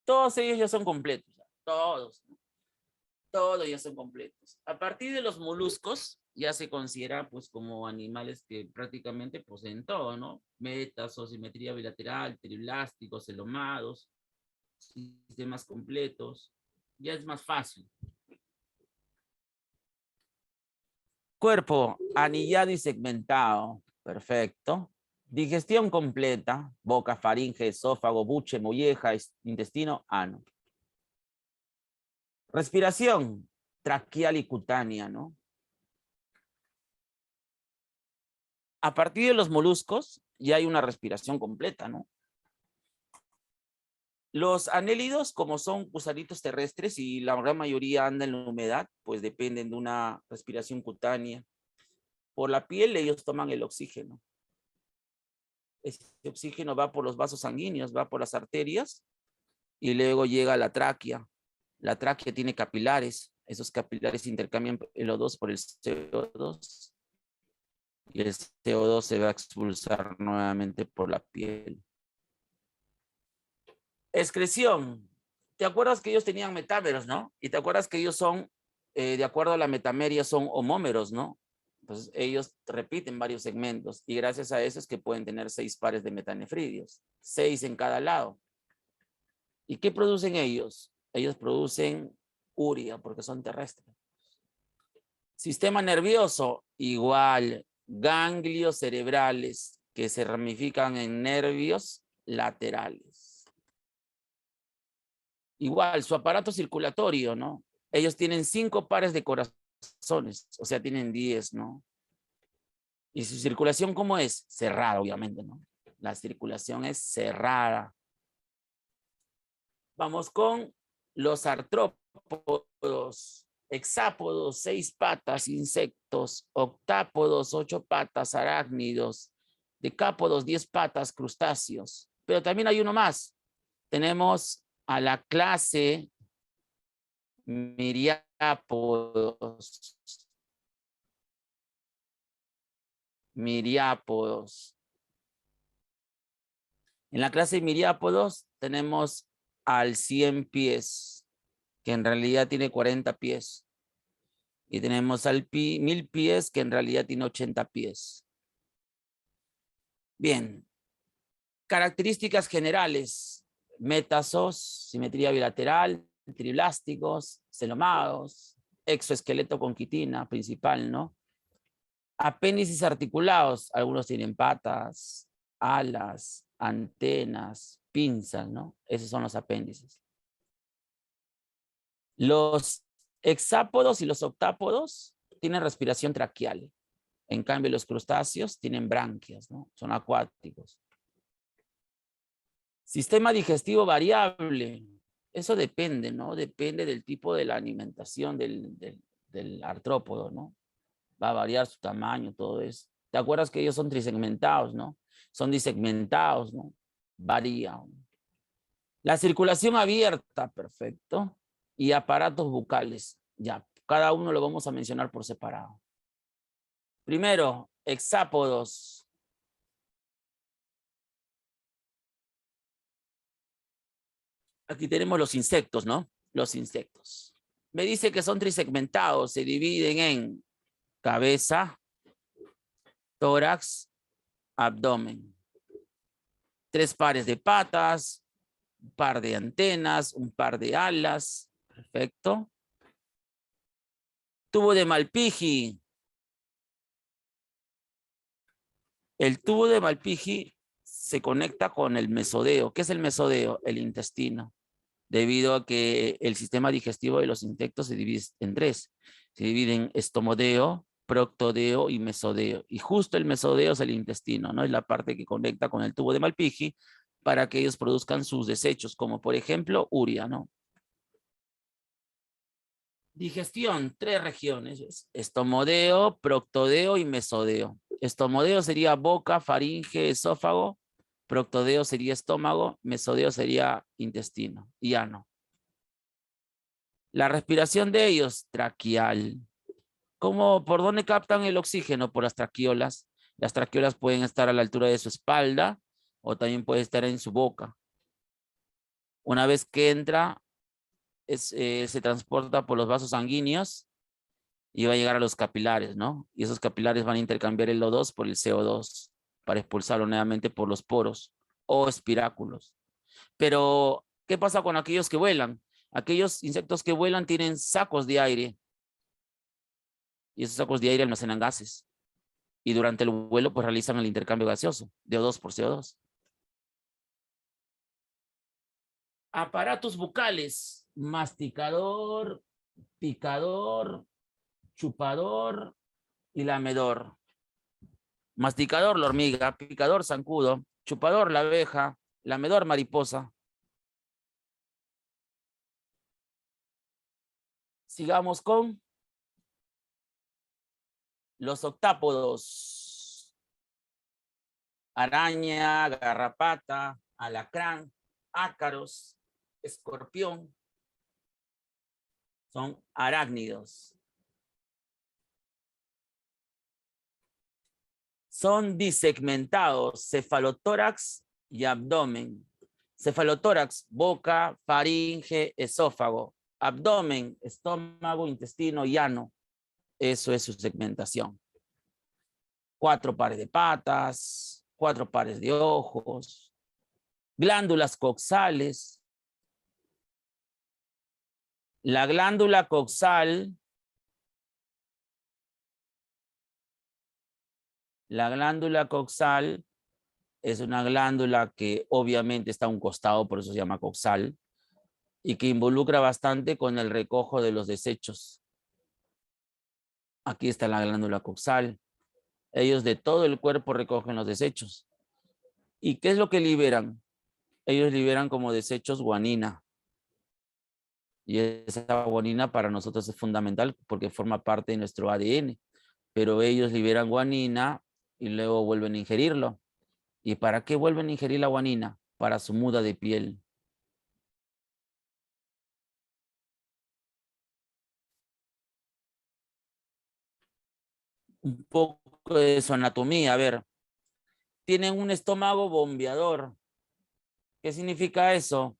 todos ellos ya son completos. Todos. Todos ya son completos. A partir de los moluscos, ya se considera pues como animales que prácticamente poseen todo, ¿no? Metas, simetría bilateral, triblásticos, celomados, sistemas completos. Ya es más fácil. Cuerpo anillado y segmentado. Perfecto. Digestión completa. Boca, faringe, esófago, buche, molleja, intestino, ano. Respiración traqueal y cutánea, ¿no? A partir de los moluscos ya hay una respiración completa, ¿no? Los anélidos, como son gusanitos terrestres y la gran mayoría anda en la humedad, pues dependen de una respiración cutánea. Por la piel ellos toman el oxígeno. Ese oxígeno va por los vasos sanguíneos, va por las arterias y luego llega a la tráquea. La tráquea tiene capilares. Esos capilares intercambian el O2 por el CO2 y el CO2 se va a expulsar nuevamente por la piel. Excreción. ¿Te acuerdas que ellos tenían metámeros, no? Y te acuerdas que ellos son, de acuerdo a la metameria, son homómeros, ¿no? Entonces ellos repiten varios segmentos y gracias a eso es que pueden tener 6 pares de metanefridios, 6 en cada lado. ¿Y qué producen ellos? Ellos producen urea porque son terrestres. Sistema nervioso, igual, ganglios cerebrales que se ramifican en nervios laterales. Igual, su aparato circulatorio, ¿no? Ellos tienen 5 pares de corazones, o sea, tienen 10, ¿no? ¿Y su circulación cómo es? Cerrada, obviamente, ¿no? La circulación es cerrada. Vamos con los artrópodos, hexápodos, 6 patas, insectos, octápodos, 8 patas, arácnidos, decápodos, 10 patas, crustáceos. Pero también hay uno más. Tenemos a la clase miriápodos. Miriápodos. En la clase de miriápodos tenemos al 100 pies, que en realidad tiene 40 pies. Y tenemos al 1000 pies, que en realidad tiene 80 pies. Bien. Características generales. Metasos, simetría bilateral, triblásticos, celomados, exoesqueleto con quitina principal, ¿no? Apéndices articulados, algunos tienen patas, alas, antenas, pinzas, ¿no? Esos son los apéndices. Los hexápodos y los octápodos tienen respiración traqueal. En cambio, los crustáceos tienen branquias, ¿no? Son acuáticos. Sistema digestivo variable. Eso depende, ¿no? Depende del tipo de la alimentación del artrópodo, ¿no? Va a variar su tamaño, todo eso. ¿Te acuerdas que ellos son trisegmentados, no? Son disegmentados, ¿no? Varían. La circulación abierta, perfecto. Y aparatos bucales, ya. Cada uno lo vamos a mencionar por separado. Primero, hexápodos. Aquí tenemos los insectos, ¿no? Los insectos. Me dice que son trisegmentados, se dividen en cabeza, tórax, abdomen. 3 pares de patas, un par de antenas, un par de alas. Perfecto. Tubo de Malpighi. El tubo de Malpighi se conecta con el mesodeo. ¿Qué es el mesodeo? El intestino. Debido a que el sistema digestivo de los insectos se divide en 3. Se divide en estomodeo, proctodeo y mesodeo. Y justo el mesodeo es el intestino, ¿no? Es la parte que conecta con el tubo de Malpighi para que ellos produzcan sus desechos, como por ejemplo urea, ¿no? Digestión, 3 regiones: estomodeo, proctodeo y mesodeo. Estomodeo sería boca, faringe, esófago. Proctodeo sería estómago, mesodeo sería intestino y ano. La respiración de ellos, traqueal. ¿Por dónde captan el oxígeno? Por las traqueolas. Las traqueolas pueden estar a la altura de su espalda o también puede estar en su boca. Una vez que entra, se transporta por los vasos sanguíneos y va a llegar a los capilares, ¿no? Y esos capilares van a intercambiar el O2 por el CO2 para expulsarlo nuevamente por los poros o espiráculos. Pero, ¿qué pasa con aquellos que vuelan? Aquellos insectos que vuelan tienen sacos de aire y esos sacos de aire almacenan gases y durante el vuelo pues realizan el intercambio gaseoso de O2 por CO2. Aparatos bucales: masticador, picador, chupador y lamedor. Masticador, la hormiga; picador, zancudo; chupador, la abeja; lamedor, mariposa. Sigamos con los octápodos: araña, garrapata, alacrán, ácaros, escorpión. Son arácnidos. Son disegmentados: cefalotórax y abdomen. Cefalotórax, boca, faringe, esófago. Abdomen, estómago, intestino y ano. Eso es su segmentación. 4 pares de patas, 4 pares de ojos, glándulas coxales. La glándula coxal, es una glándula que obviamente está a un costado, por eso se llama coxal, y que involucra bastante con el recojo de los desechos. Aquí está la glándula coxal. Ellos de todo el cuerpo recogen los desechos. ¿Y qué es lo que liberan? Ellos liberan como desechos guanina. Y esa guanina para nosotros es fundamental porque forma parte de nuestro ADN. Pero ellos liberan guanina y luego vuelven a ingerirlo. ¿Y para qué vuelven a ingerir la guanina? Para su muda de piel. Un poco de su anatomía. A ver, tienen un estómago bombeador ¿Qué significa eso?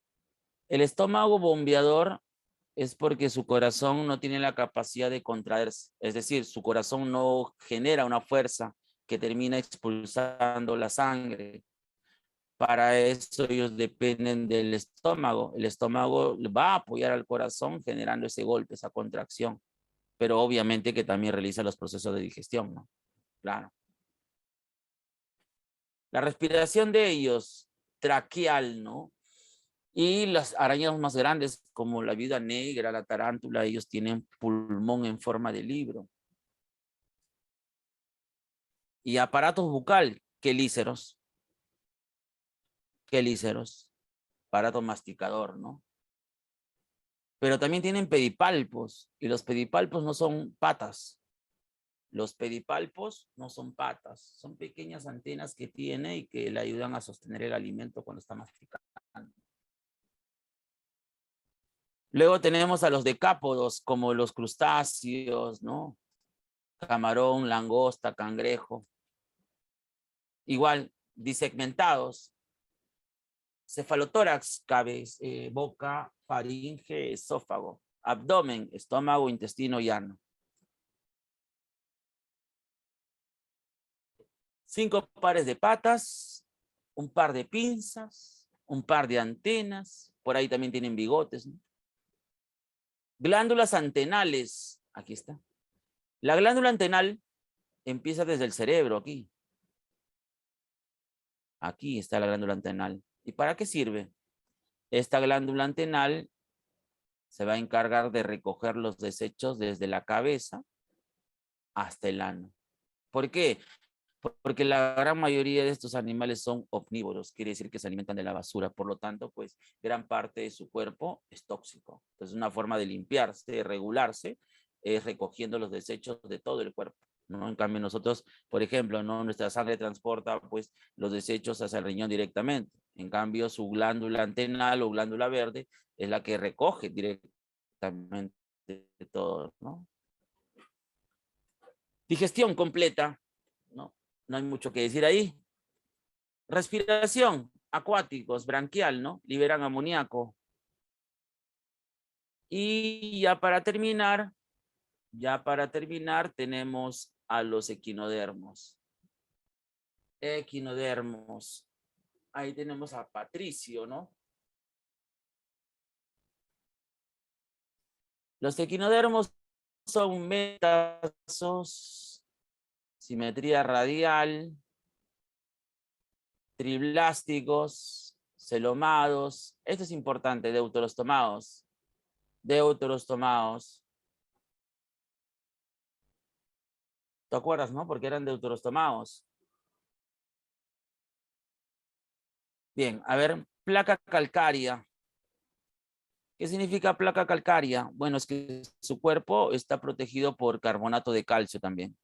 El estómago bombeador es porque su corazón no tiene la capacidad de contraerse. Es decir, su corazón no genera una fuerza que termina expulsando la sangre. Para eso ellos dependen del estómago. El estómago va a apoyar al corazón generando ese golpe, esa contracción. Pero obviamente que también realiza los procesos de digestión, ¿no? Claro. La respiración de ellos, traqueal, ¿no? Y las arañas más grandes, como la viuda negra, la tarántula, ellos tienen pulmón en forma de libro. Y aparatos bucal, quelíceros. Quelíceros. Aparato masticador, ¿no? Pero también tienen pedipalpos. Y los pedipalpos no son patas. Los pedipalpos no son patas. Son pequeñas antenas que tiene y que le ayudan a sostener el alimento cuando está masticando. Luego tenemos a los decápodos, como los crustáceos, ¿no? Camarón, langosta, cangrejo. Igual, disegmentados. Cefalotórax, cabeza, boca, faringe, esófago. Abdomen, estómago, intestino llano. 5 pares de patas, un par de pinzas, un par de antenas. Por ahí también tienen bigotes, ¿no? Glándulas antenales. Aquí está. La glándula antenal empieza desde el cerebro, aquí. Aquí está la glándula antenal. ¿Y para qué sirve? Esta glándula antenal se va a encargar de recoger los desechos desde la cabeza hasta el ano. ¿Por qué? Porque la gran mayoría de estos animales son omnívoros, quiere decir que se alimentan de la basura, por lo tanto, pues gran parte de su cuerpo es tóxico. Entonces, una forma de limpiarse, de regularse, es recogiendo los desechos de todo el cuerpo, ¿no? En cambio, nosotros, por ejemplo, ¿no? Nuestra sangre transporta, pues, los desechos hacia el riñón directamente. En cambio, su glándula antenal o glándula verde es la que recoge directamente todo, ¿no? Digestión completa, ¿no? No hay mucho que decir ahí. Respiración, acuáticos, branquial, ¿no? Liberan amoníaco. Y ya para terminar, tenemos a los equinodermos. Equinodermos. Ahí tenemos a Patricio, ¿no? Los equinodermos son metazoos, simetría radial, triblásticos, celomados. Esto es importante, deuterostomados. Deuterostomados. ¿Te acuerdas, no? Porque eran deuterostomados. Bien, a ver, placa calcárea. ¿Qué significa placa calcárea? Bueno, es que su cuerpo está protegido por carbonato de calcio también.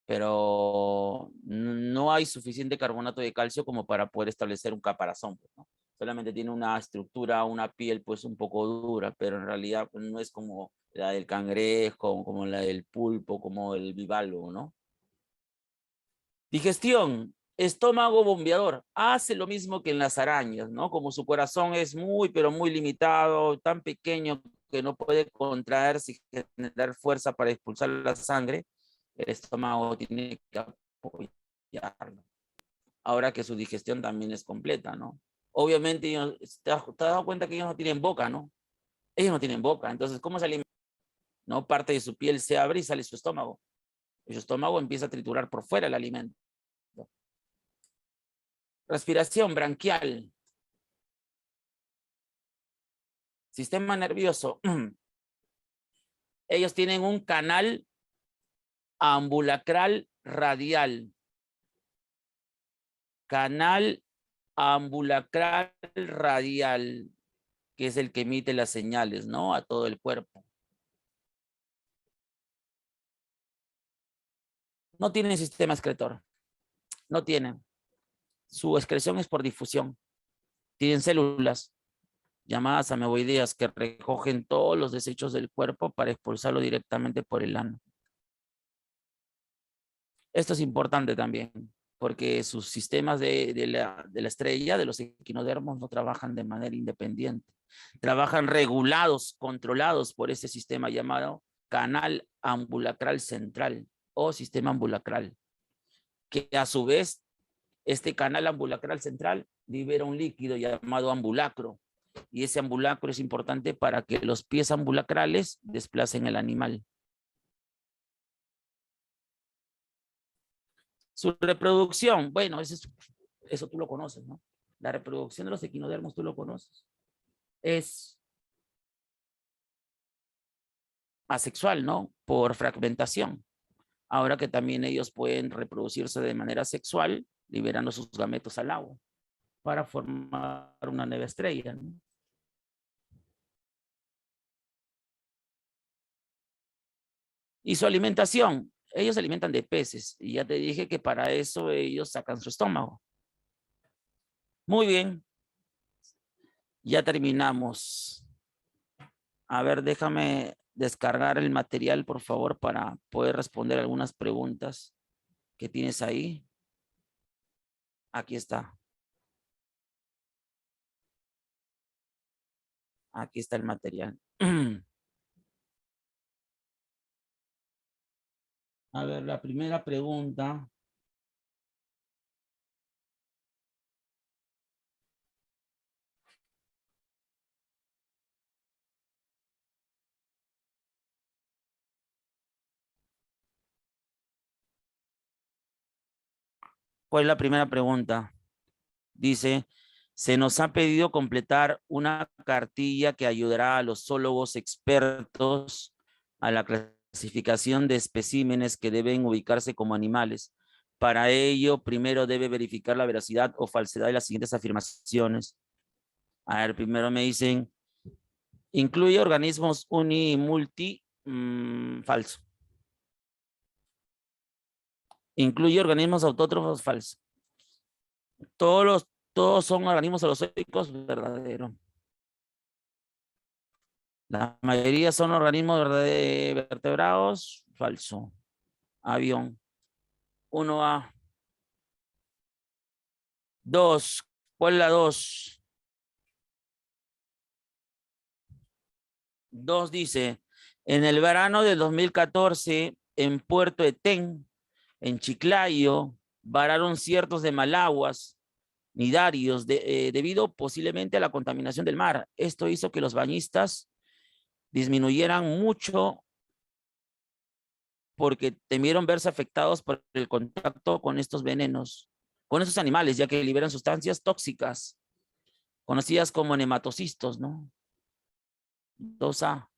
Pero no hay suficiente carbonato de calcio como para poder establecer un caparazón, ¿no? Solamente tiene una estructura, una piel pues un poco dura, pero en realidad pues, no es como la del cangrejo, como la del pulpo, como el bivalvo, ¿no? Digestión, estómago bombeador, hace lo mismo que en las arañas, ¿no? Como su corazón es muy, pero muy limitado, tan pequeño que no puede contraerse y generar fuerza para expulsar la sangre, el estómago tiene que apoyarlo. Ahora que su digestión también es completa, ¿no? Obviamente, te has dado cuenta que ellos no tienen boca, ¿no? Ellos no tienen boca, entonces, ¿cómo se alimentan? ¿No? Parte de su piel se abre y sale su estómago. Y su estómago empieza a triturar por fuera el alimento. Respiración branquial. Sistema nervioso. Ellos tienen un canal ambulacral radial. Canal ambulacral radial, que es el que emite las señales, ¿no? A todo el cuerpo. No tienen sistema excretor. No tienen. Su excreción es por difusión. Tienen células llamadas ameboideas que recogen todos los desechos del cuerpo para expulsarlo directamente por el ano. Esto es importante también. porque sus sistemas de la estrella, de los equinodermos, no trabajan de manera independiente. Trabajan regulados, controlados por ese sistema llamado canal ambulacral central o sistema ambulacral, que a su vez, este canal ambulacral central libera un líquido llamado ambulacro, y ese ambulacro es importante para que los pies ambulacrales desplacen el animal. Su reproducción, bueno, eso tú lo conoces, ¿no? La reproducción de los equinodermos tú lo conoces. Es asexual, ¿no? Por fragmentación. Ahora que también ellos pueden reproducirse de manera sexual, liberando sus gametos al agua para formar una nueva estrella, ¿no? Y su alimentación, ellos se alimentan de peces, y ya te dije que para eso ellos sacan su estómago. Muy bien, ya terminamos. A ver, déjame descargar el material, por favor, para poder responder algunas preguntas que tienes ahí. Aquí está. Aquí está el material. A ver, la primera pregunta. ¿Cuál es la primera pregunta? Dice, se nos ha pedido completar una cartilla que ayudará a los zoólogos expertos a la clasificación de especímenes que deben ubicarse como animales. Para ello, primero debe verificar la veracidad o falsedad de las siguientes afirmaciones. A ver, primero me dicen, incluye organismos uni y multi, falso. Incluye organismos autótrofos, falso. Todos son organismos holozoicos, verdadero. La mayoría son organismos vertebrados, falso. Avión. 1A. 2. ¿Cuál es la 2? 2 dice, en el verano del 2014, en Puerto Etén, en Chiclayo, vararon ciertos de malaguas nidarios debido posiblemente a la contaminación del mar. Esto hizo que los bañistas disminuyeran mucho porque temieron verse afectados por el contacto con estos venenos, con estos animales, ya que liberan sustancias tóxicas, conocidas como nematocistos, ¿no? 2A.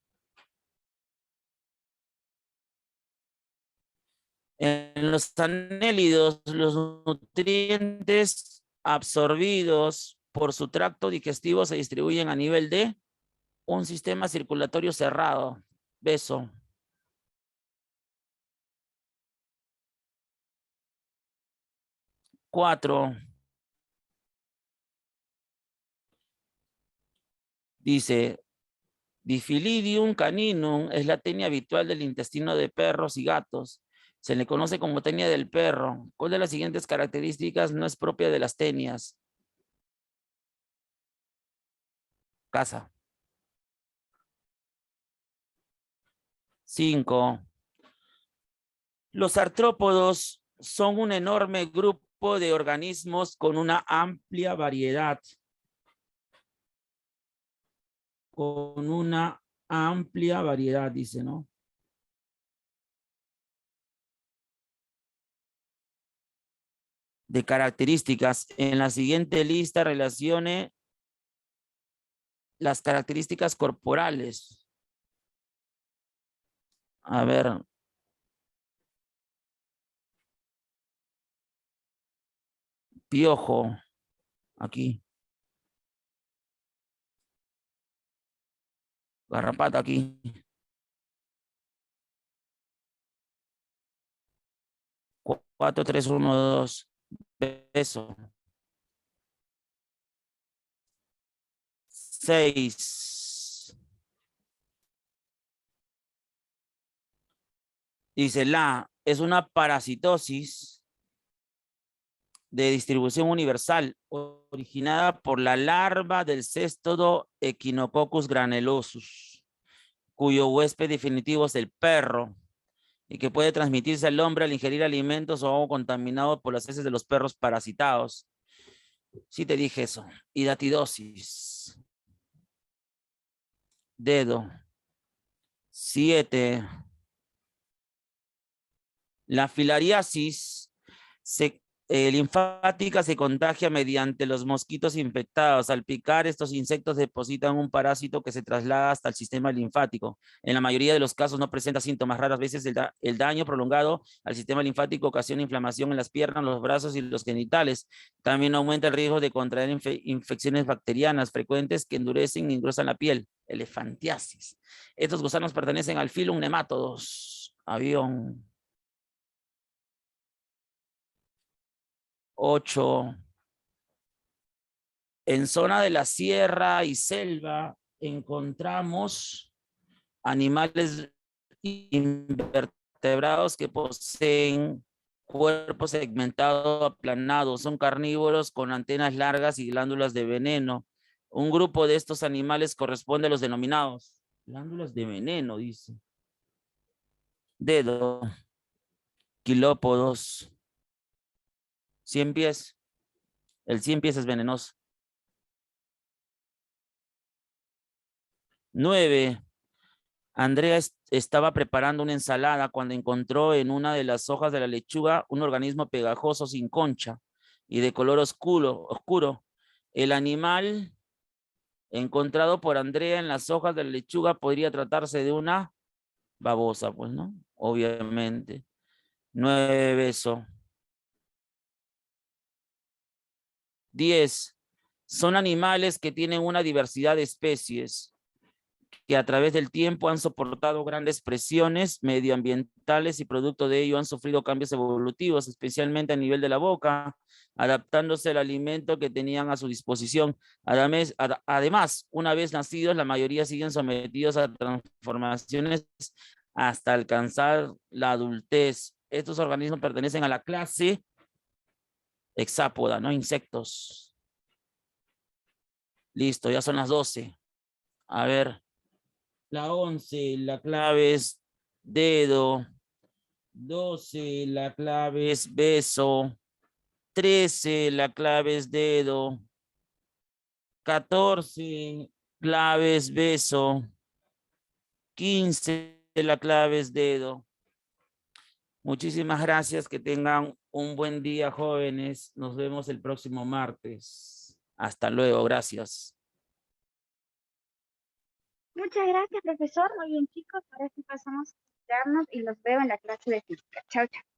En los anélidos, los nutrientes absorbidos por su tracto digestivo se distribuyen a nivel de un sistema circulatorio cerrado. Beso. 4. Dice, Difilidium caninum es la tenia habitual del intestino de perros y gatos. Se le conoce como tenia del perro. ¿Cuál de las siguientes características no es propia de las tenias? Casa. 5. Los artrópodos son un enorme grupo de organismos con una amplia variedad. Con una amplia variedad, dice, ¿no? De características. En la siguiente lista relacione las características corporales. A ver. Piojo. Aquí. Garrapata aquí. 4, 3, 1, 2. Peso. 6. Dice la, es una parasitosis de distribución universal, originada por la larva del Cestodo Echinococcus granulosus, cuyo huésped definitivo es el perro, y que puede transmitirse al hombre al ingerir alimentos o algo contaminado por las heces de los perros parasitados. Sí te dije eso. Hidatidosis. Dedo. 7. La filariasis linfática se contagia mediante los mosquitos infectados. Al picar, estos insectos depositan un parásito que se traslada hasta el sistema linfático. En la mayoría de los casos no presenta síntomas. Raras veces el daño prolongado al sistema linfático ocasiona inflamación en las piernas, los brazos y los genitales. También aumenta el riesgo de contraer infecciones bacterianas frecuentes que endurecen y engrosan la piel. Elefantiasis. Estos gusanos pertenecen al filum Nematodos. Avión. 8. En zona de la sierra y selva encontramos animales invertebrados que poseen cuerpo segmentado aplanado. Son carnívoros con antenas largas y glándulas de veneno. Un grupo de estos animales corresponde a los denominados glándulas de veneno, dice. Dedo. Quilópodos. 100 pies. El 100 pies es venenoso. 9. Andrea estaba preparando una ensalada cuando encontró en una de las hojas de la lechuga un organismo pegajoso sin concha y de color oscuro. El animal encontrado por Andrea en las hojas de la lechuga podría tratarse de una babosa, pues, ¿no? Obviamente. 9. Beso. 10. Son animales que tienen una diversidad de especies que a través del tiempo han soportado grandes presiones medioambientales y producto de ello han sufrido cambios evolutivos, especialmente a nivel de la boca, adaptándose al alimento que tenían a su disposición. Además, una vez nacidos, la mayoría siguen sometidos a transformaciones hasta alcanzar la adultez. Estos organismos pertenecen a la clase hexápoda, ¿no? Insectos. Listo, ya son las 12. A ver. La 11, la clave es dedo. 12, la clave es beso. 13, la clave es dedo. 14, clave es beso. 15, la clave es dedo. Muchísimas gracias. Que tengan un buen día, jóvenes. Nos vemos el próximo martes. Hasta luego. Gracias. Muchas gracias, profesor. Muy bien, chicos. Ahora sí pasamos a quedarnos y los veo en la clase de física. Chao, chao.